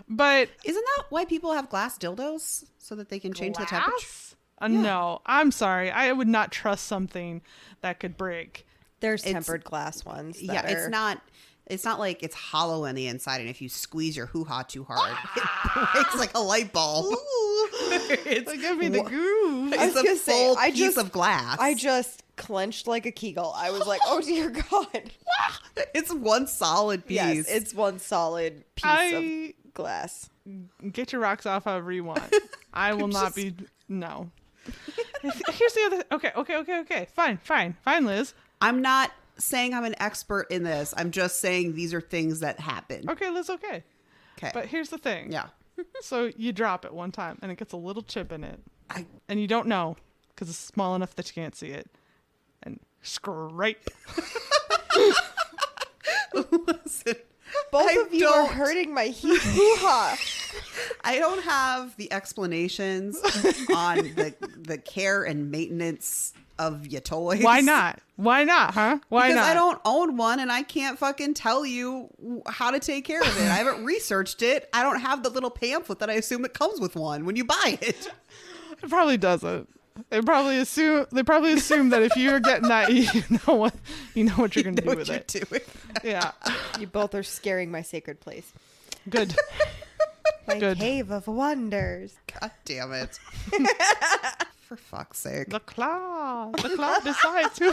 But
Isn't that why people have glass dildos? So that they can change the temperature?
glass? No, I'm sorry. I would not trust something that could break.
There's
It's-
tempered glass ones.
Yeah,
that
it's
are-
not. It's not like it's hollow on the inside, and if you squeeze your hoo-ha too hard, it breaks like a light bulb. It's,
Give me the goo.
I was
it's a
gonna say,
full
I
piece
just-
of glass.
I just clenched like a Kegel. I was like, oh dear God.
It's one solid piece.
Yes, it's one solid piece of glass.
Get your rocks off however you want. I will not be. No. Here's the other. Okay. Fine, Liz.
I'm not saying I'm an expert in this. I'm just saying these are things that happen.
Okay, Liz. Okay.
Okay.
But here's the thing.
Yeah.
So you drop it one time, and it gets a little chip in it,
I
and you don't know because it's small enough that you can't see it, and scrape.
listen.
Both
I
of you are
don't-
hurting my hoo-ha.
I don't have the explanations on the care and maintenance of your toys.
Why not? Why not? Huh? Why
Because
not?
I don't own one and I can't fucking tell you how to take care of it. I haven't researched it. I don't have the little pamphlet that I assume it comes with one when you buy it.
It probably doesn't. They probably assume that if you're getting that, you know what you're gonna do with it.
Doing.
Yeah.
You both are scaring my sacred place.
Good.
My
Good.
cave of wonders.
God damn it. For fuck's sake.
The claw decides who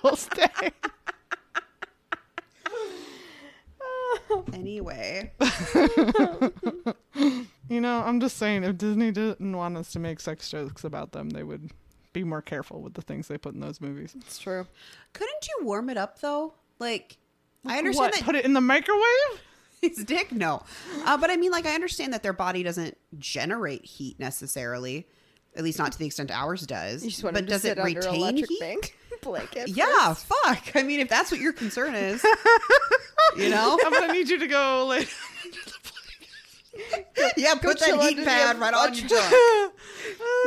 will stay.
Anyway.
You know, I'm just saying, if Disney didn't want us to make sex jokes about them, they would be more careful with the things they put in those movies.
It's true.
Couldn't you warm it up though? Like, I understand
What?
that
Put it in the microwave?
his dick, no. But I mean, like, I understand that their body doesn't generate heat necessarily. At least not to the extent ours does.
You just want
but
him to
does
sit
it
under an
retain
electric
heat?
bank blanket.
Yeah,
first.
fuck. I mean, if that's what your concern is, you know?
I'm gonna need you to go like
Yeah, put
chill
that heat
under the
pad right on your junk.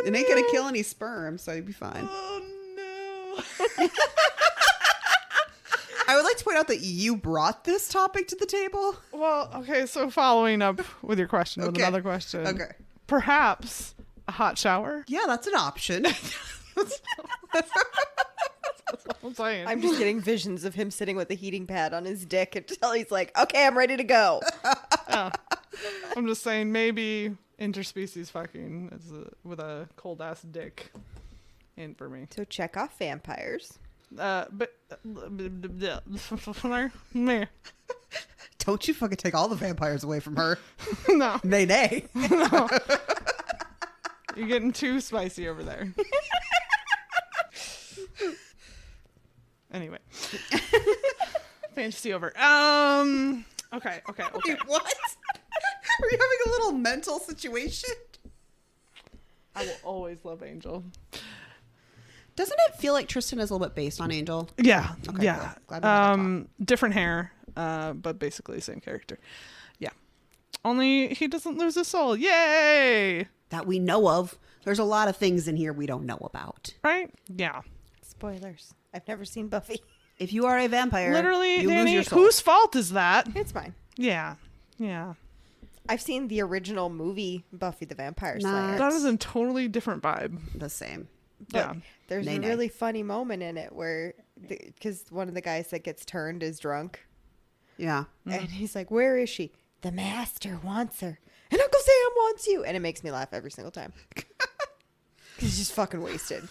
It ain't gonna kill any sperm, so you'd be fine.
Oh no.
I would like to point out that you brought this topic to the table.
Well, okay, so following up with your question with
Okay.
another question.
Okay.
Perhaps a hot shower?
Yeah, that's an option.
That's what I'm saying.
I'm just getting visions of him sitting with a heating pad on his dick until he's like, okay, I'm ready to go.
I'm just saying maybe interspecies fucking is with a cold ass dick in for me.
So check off vampires.
But me.
Don't you fucking take all the vampires away from her.
No,
Nay, nay.
you're getting too spicy over there. Anyway, fantasy over. Okay.
Wait, what? Are you having a little mental situation?
I will always love Angel.
Doesn't it feel like Tristan is a little bit based on Angel?
Yeah,
Okay,
yeah.
good. Glad we had that
Different hair, but basically same character. Yeah. Only he doesn't lose his soul. Yay!
That we know of. There's a lot of things in here we don't know about.
Right? Yeah.
Spoilers. I've never seen Buffy.
If you are a vampire,
Literally,
you lose
Danny,
your soul.
whose fault is that?
It's fine.
Yeah. Yeah.
I've seen the original movie Buffy the Vampire Slayer.
Nah.
That is a totally different vibe.
The same.
But
Yeah.
there's
Nay,
a
nay.
really funny moment in it where, because one of the guys that gets turned is drunk.
Yeah.
And he's like, where is she? The master wants her. And Uncle Sam wants you. And it makes me laugh every single time. He's just fucking wasted.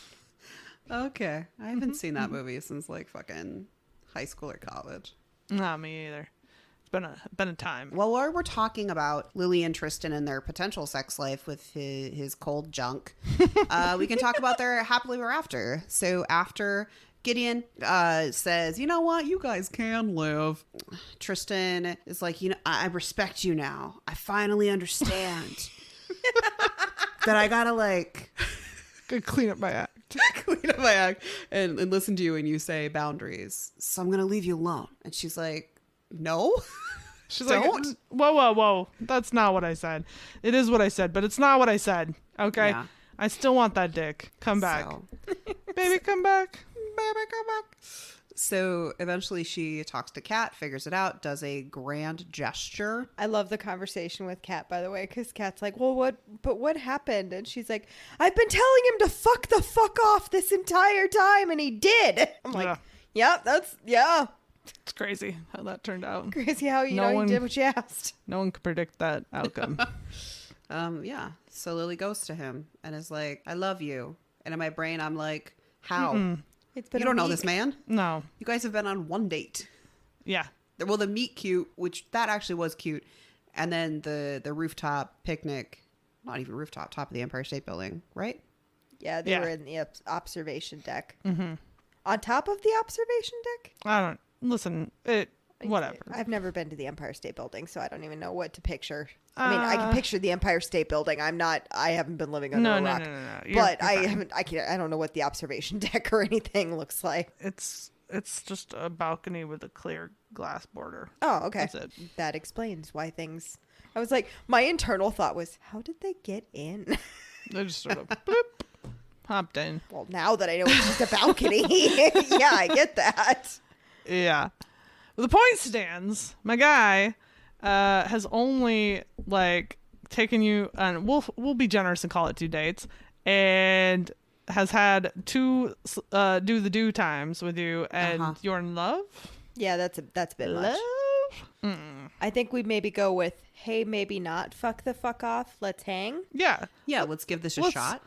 Okay. I haven't seen that movie since like fucking high school or college.
Not me either. It's been a time.
Well, while we're talking about Lily and Tristan and their potential sex life with his cold junk, we can talk about their happily ever after. So after Gideon says, you know what, you guys can live, Tristan is like, you know, I respect you now. I finally understand that I gotta like
Good clean up my act.
clean up my act and listen to you when you say boundaries. So I'm gonna leave you alone. And she's like, no.
She's
Don't.
like, whoa. That's not what I said. It is what I said, but it's not what I said. Okay?
Yeah.
I still want that dick. Come back.
So-
Baby, come back.
Baby, come back. So eventually she talks to Kat, figures it out, does a grand gesture.
I love the conversation with Kat, by the way, because Kat's like, well, what happened? And she's like, I've been telling him to fuck the fuck off this entire time, and he did. I'm like,
Yeah.
yeah,
It's crazy how that turned out.
crazy how you
No
know
one-
you did what you asked.
No one could predict that outcome.
Yeah. So Lily goes to him and is like, I love you. And in my brain, I'm like, how?
It's been
You
a
don't know
week.
this man.
No.
You guys have been on one date.
Yeah.
Well, the meet cute, which that actually was cute. And then the rooftop picnic, not even rooftop, top of the Empire State Building, right?
Yeah, they
Yeah.
were in the observation deck. Mm-hmm. On top of the observation deck?
I don't listen. Whatever.
I've never been to the Empire State Building, so I don't even know what to picture. I mean, I can picture the Empire State Building. I haven't been living under a rock.
No.
But
You're fine.
I don't know what the observation deck or anything looks like.
It's just a balcony with a clear glass border.
Oh, okay.
That's it.
That explains why things. I was like, my internal thought was, how did they get in?
They just sort of bloop, hopped in.
Well, now that I know it's just a balcony, yeah, I get that.
Yeah. The point stands. My guy has only like taken you on. We'll be generous and call it 2 dates, and has had 2 do the do times with you, and you're in love.
Yeah, that's a bit much. I think we maybe go with, hey, maybe not fuck the fuck off. Let's hang.
Yeah.
Yeah, let's give this a
Let's-
shot.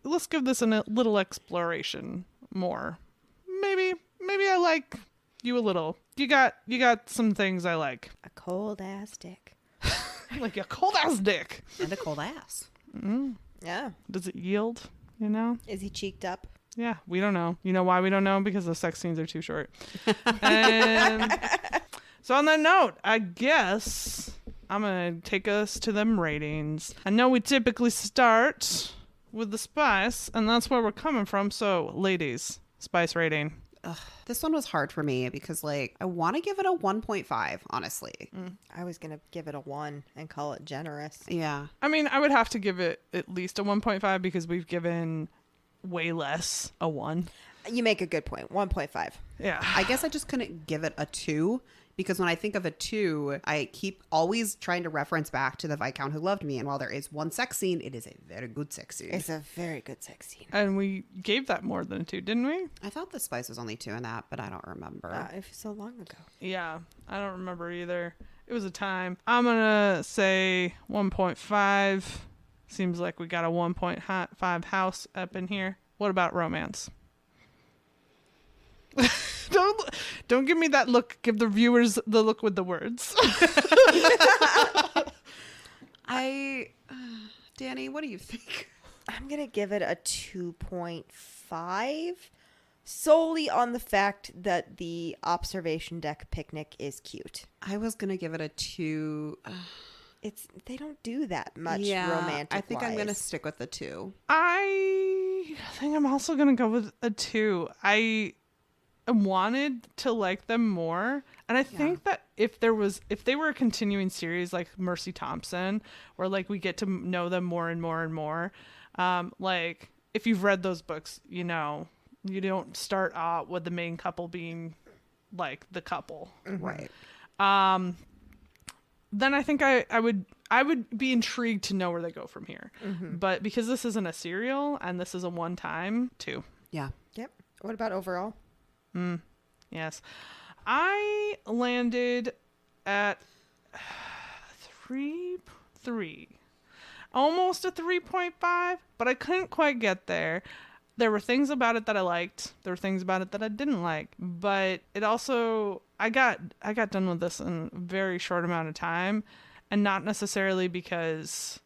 Let's give this a little exploration more. Maybe I like you a little. You got some things I like.
A cold ass dick.
Like a cold ass dick.
And a cold ass.
Yeah.
Does it yield? You know?
Is he cheeked up?
Yeah, we don't know. You know why we don't know? Because the sex scenes are too short. And so on that note, I guess I'm going to take us to them ratings. I know we typically start with the spice, and that's where we're coming from. So, ladies, spice rating.
This one was hard for me because, like, I want to give it a 1.5, honestly.
I was going to give it a 1 and call it generous.
Yeah.
I mean, I would have to give it at least a 1.5 because we've given way less a 1.
You make a good point. 1.5.
Yeah.
I guess I just couldn't give it a 2 because when I think of a 2, I keep always trying to reference back to the Viscount Who Loved Me. And while there is one sex scene, it is a very good sex scene.
It's a very good sex scene.
And we gave that more than a 2, didn't we?
I thought the spice was only 2 in that, but I don't remember.
It was so long ago.
Yeah, I don't remember either. It was a time. I'm going to say 1.5. Seems like we got a 1.5 house up in here. What about romance? Don't give me that look. Give the viewers the look with the words.
Danny, what do you think?
I'm going to give it a 2.5 solely on the fact that the observation deck picnic is cute.
I was going to give it a 2.
They don't do that much
Yeah,
romantic.
I think I'm going to stick with the 2.
I think I'm also going to go with a 2. I wanted to like them more, and I think that if they were a continuing series like Mercy Thompson, where like we get to know them more and more and more, like if you've read those books, you know You don't start out with the main couple being like the couple.
Right.
Then I think I would be intrigued to know where they go from here. But because this isn't a serial and this is a one time, 2.
Yeah.
Yep. What about overall?
Yes. I landed at 3. Almost a 3.5, but I couldn't quite get there. There were things about it that I liked. There were things about it that I didn't like. But it also, I got done with this in a very short amount of time, and not necessarily because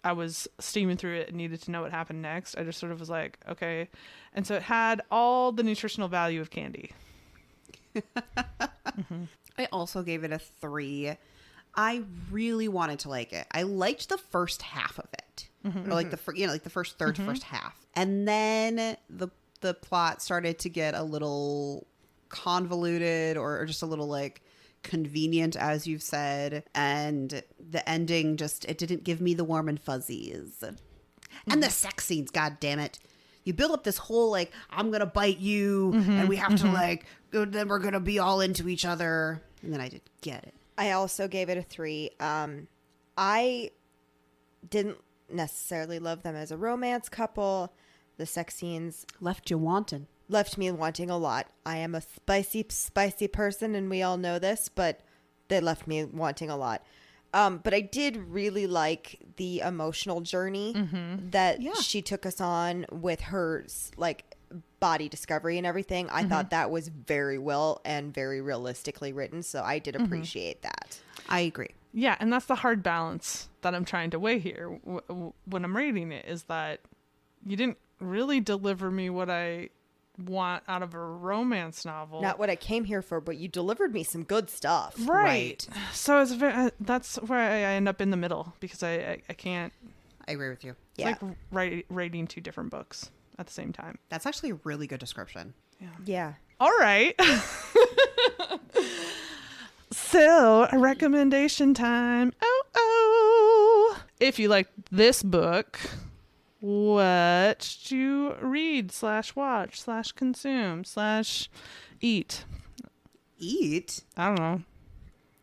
I was steaming through it and needed to know what happened next. I just sort of was like, okay. And so it had all the nutritional value of candy.
I also gave it a 3. I really wanted to like it. I liked the first half of it, or like the first third, first half, and then the plot started to get a little convoluted, or just a little like convenient, as you've said, and the ending it didn't give me the warm and fuzzies, and the sex scenes. God damn it! You build up this whole like I'm gonna bite you, and we have to like then we're gonna be all into each other, and then I didn't get it.
I also gave it a 3. I didn't necessarily love them as a romance couple. The sex scenes
Left you wanting.
left me wanting a lot. I am a spicy person, and we all know this, but they left me wanting a lot. But I did really like the emotional journey that she took us on with her like body discovery and everything. I thought that was very well and very realistically written, so I did appreciate that.
I agree.
Yeah, and that's the hard balance that I'm trying to weigh here when I'm reading it, is that you didn't really deliver me what I want out of a romance novel.
Not what I came here for, but you delivered me some good stuff.
Right. So it's that's where I end up in the middle, because I can't.
I agree with you.
It's like rating 2 different books at the same time.
That's actually a really good description.
Yeah.
All right. So, recommendation time. Oh. If you like this book, what should you read /watch /consume /eat?
Eat?
I don't know.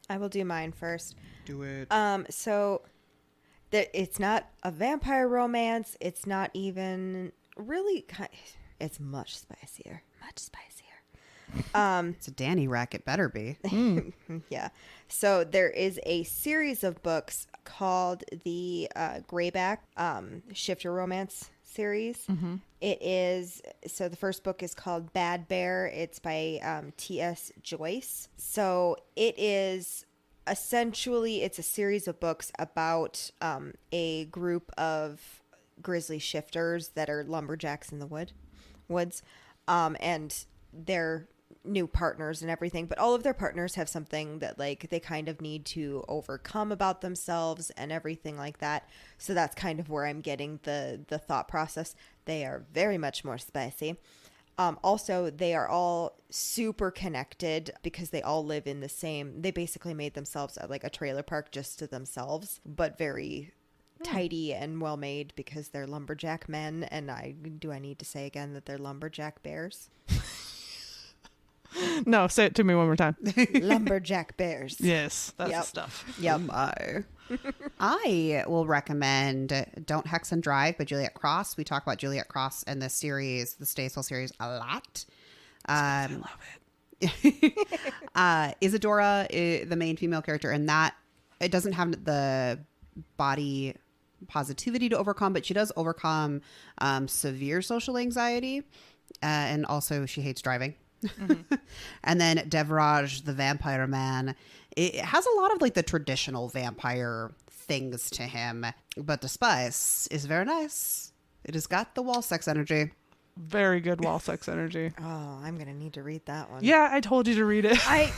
I will do mine first.
Do it.
So it's not a vampire romance. It's not even really. It's much spicier. Much spicier.
It's a Danny rack. It better be.
Yeah. So there is a series of books called the Greyback Shifter Romance series. It is, so the first book is called Bad Bear. It's by T.S. Joyce. So it is essentially, it's a series of books about a group of grizzly shifters that are lumberjacks in the woods. And they're new partners and everything, but all of their partners have something that like they kind of need to overcome about themselves and everything like that. So that's kind of where I'm getting the thought process. They are very much more spicy. Also, they are all super connected because they all live in the same, they basically made themselves like a trailer park just to themselves, but very tidy and well made because they're lumberjack men. And I need to say again that they're lumberjack bears?
No, say it to me one more time.
Lumberjack bears.
Yes, that's the stuff.
Yep.
I will recommend Don't Hex and Drive by Juliet Cross. We talk about Juliet Cross in this series, the Stay Soul series, a lot.
I love it.
Isadora, the main female character in that, it doesn't have the body positivity to overcome, but she does overcome severe social anxiety, and also she hates driving. And then Devraj, the vampire man, it has a lot of like the traditional vampire things to him, but the spice is very nice. It has got the wall sex energy.
Very good wall sex energy.
Oh, I'm gonna need to read that one.
Yeah, I told you to read it.
I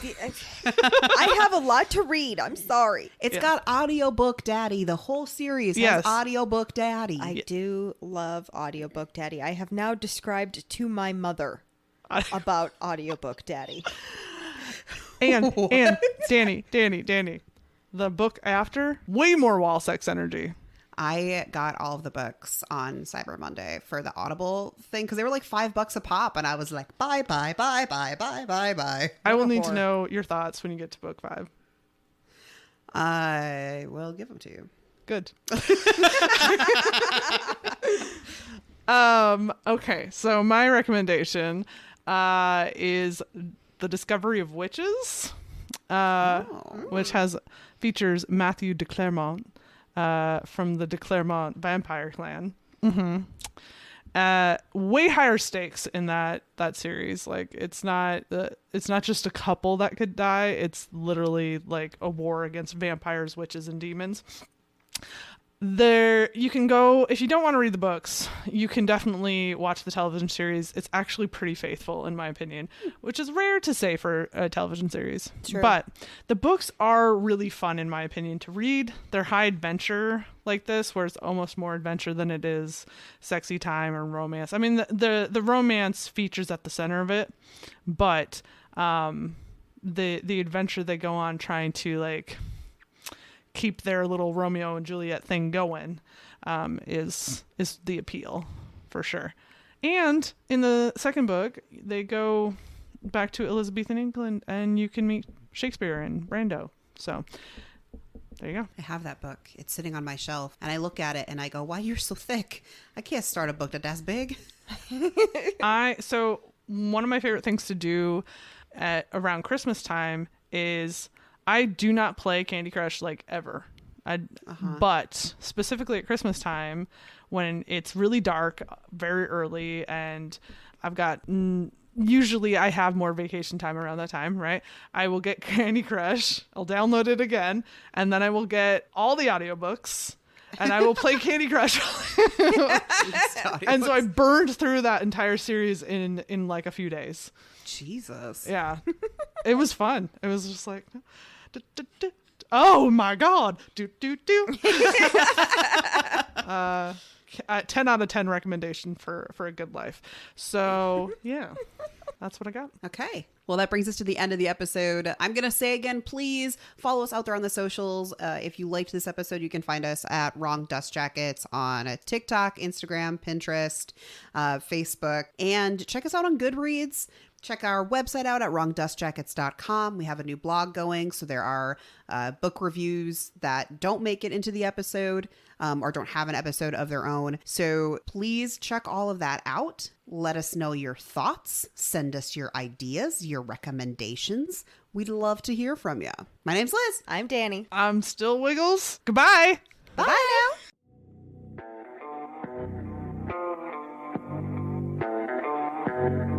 have a lot to read. I'm sorry.
It's got Audiobook Daddy. The whole series has Audiobook Daddy.
I do love Audiobook Daddy. I have now described to my mother about Audiobook Daddy.
And Danny, the book after, way more wall sex energy.
I got all of the books on Cyber Monday for the Audible thing because they were like $5 a pop, and I was like, bye.
I will need to know your thoughts when you get to book 5.
I will give them to you.
Good. Okay, so my recommendation is The Discovery of Witches, which features Matthew de Clermont from the de Clermont vampire clan. Way higher stakes in that series. Like it's not just a couple that could die. It's literally like a war against vampires, witches, and demons. There, you can go, if you don't want to read the books, you can definitely watch the television series. It's actually pretty faithful, in my opinion, which is rare to say for a television series.
Sure.
But the books are really fun, in my opinion, to read. They're high adventure like this, where it's almost more adventure than it is sexy time or romance. I mean, the romance features at the center of it, but the adventure they go on trying to like keep their little Romeo and Juliet thing going is the appeal for sure. And in the second book, they go back to Elizabethan England, and you can meet Shakespeare and Brando. So there you go.
I have that book. It's sitting on my shelf, and I look at it and I go, "Why you're so thick? I can't start a book that's big."
So one of my favorite things to do around Christmas time is I do not play Candy Crush like ever. But specifically at Christmas time, when it's really dark very early, and I've got usually I have more vacation time around that time, right? I will get Candy Crush, I'll download it again, and then I will get all the audiobooks, and I will play Candy Crush. And so I burned through that entire series in like a few days.
Jesus.
Yeah. It was fun. It was just like, oh my God. 10 out of 10 recommendation for a good life. So yeah, that's what I got.
Okay. Well, that brings us to the end of the episode. I'm going to say again, please follow us out there on the socials. If you liked this episode, you can find us at Wrong Dust Jackets on TikTok, Instagram, Pinterest, Facebook, and check us out on Goodreads. Check our website out at wrongdustjackets.com. We have a new blog going, so there are book reviews that don't make it into the episode or don't have an episode of their own. So please check all of that out. Let us know your thoughts. Send us your ideas, your recommendations. We'd love to hear from you. My name's Liz.
I'm Danny.
I'm still Wiggles. Goodbye.
Bye now.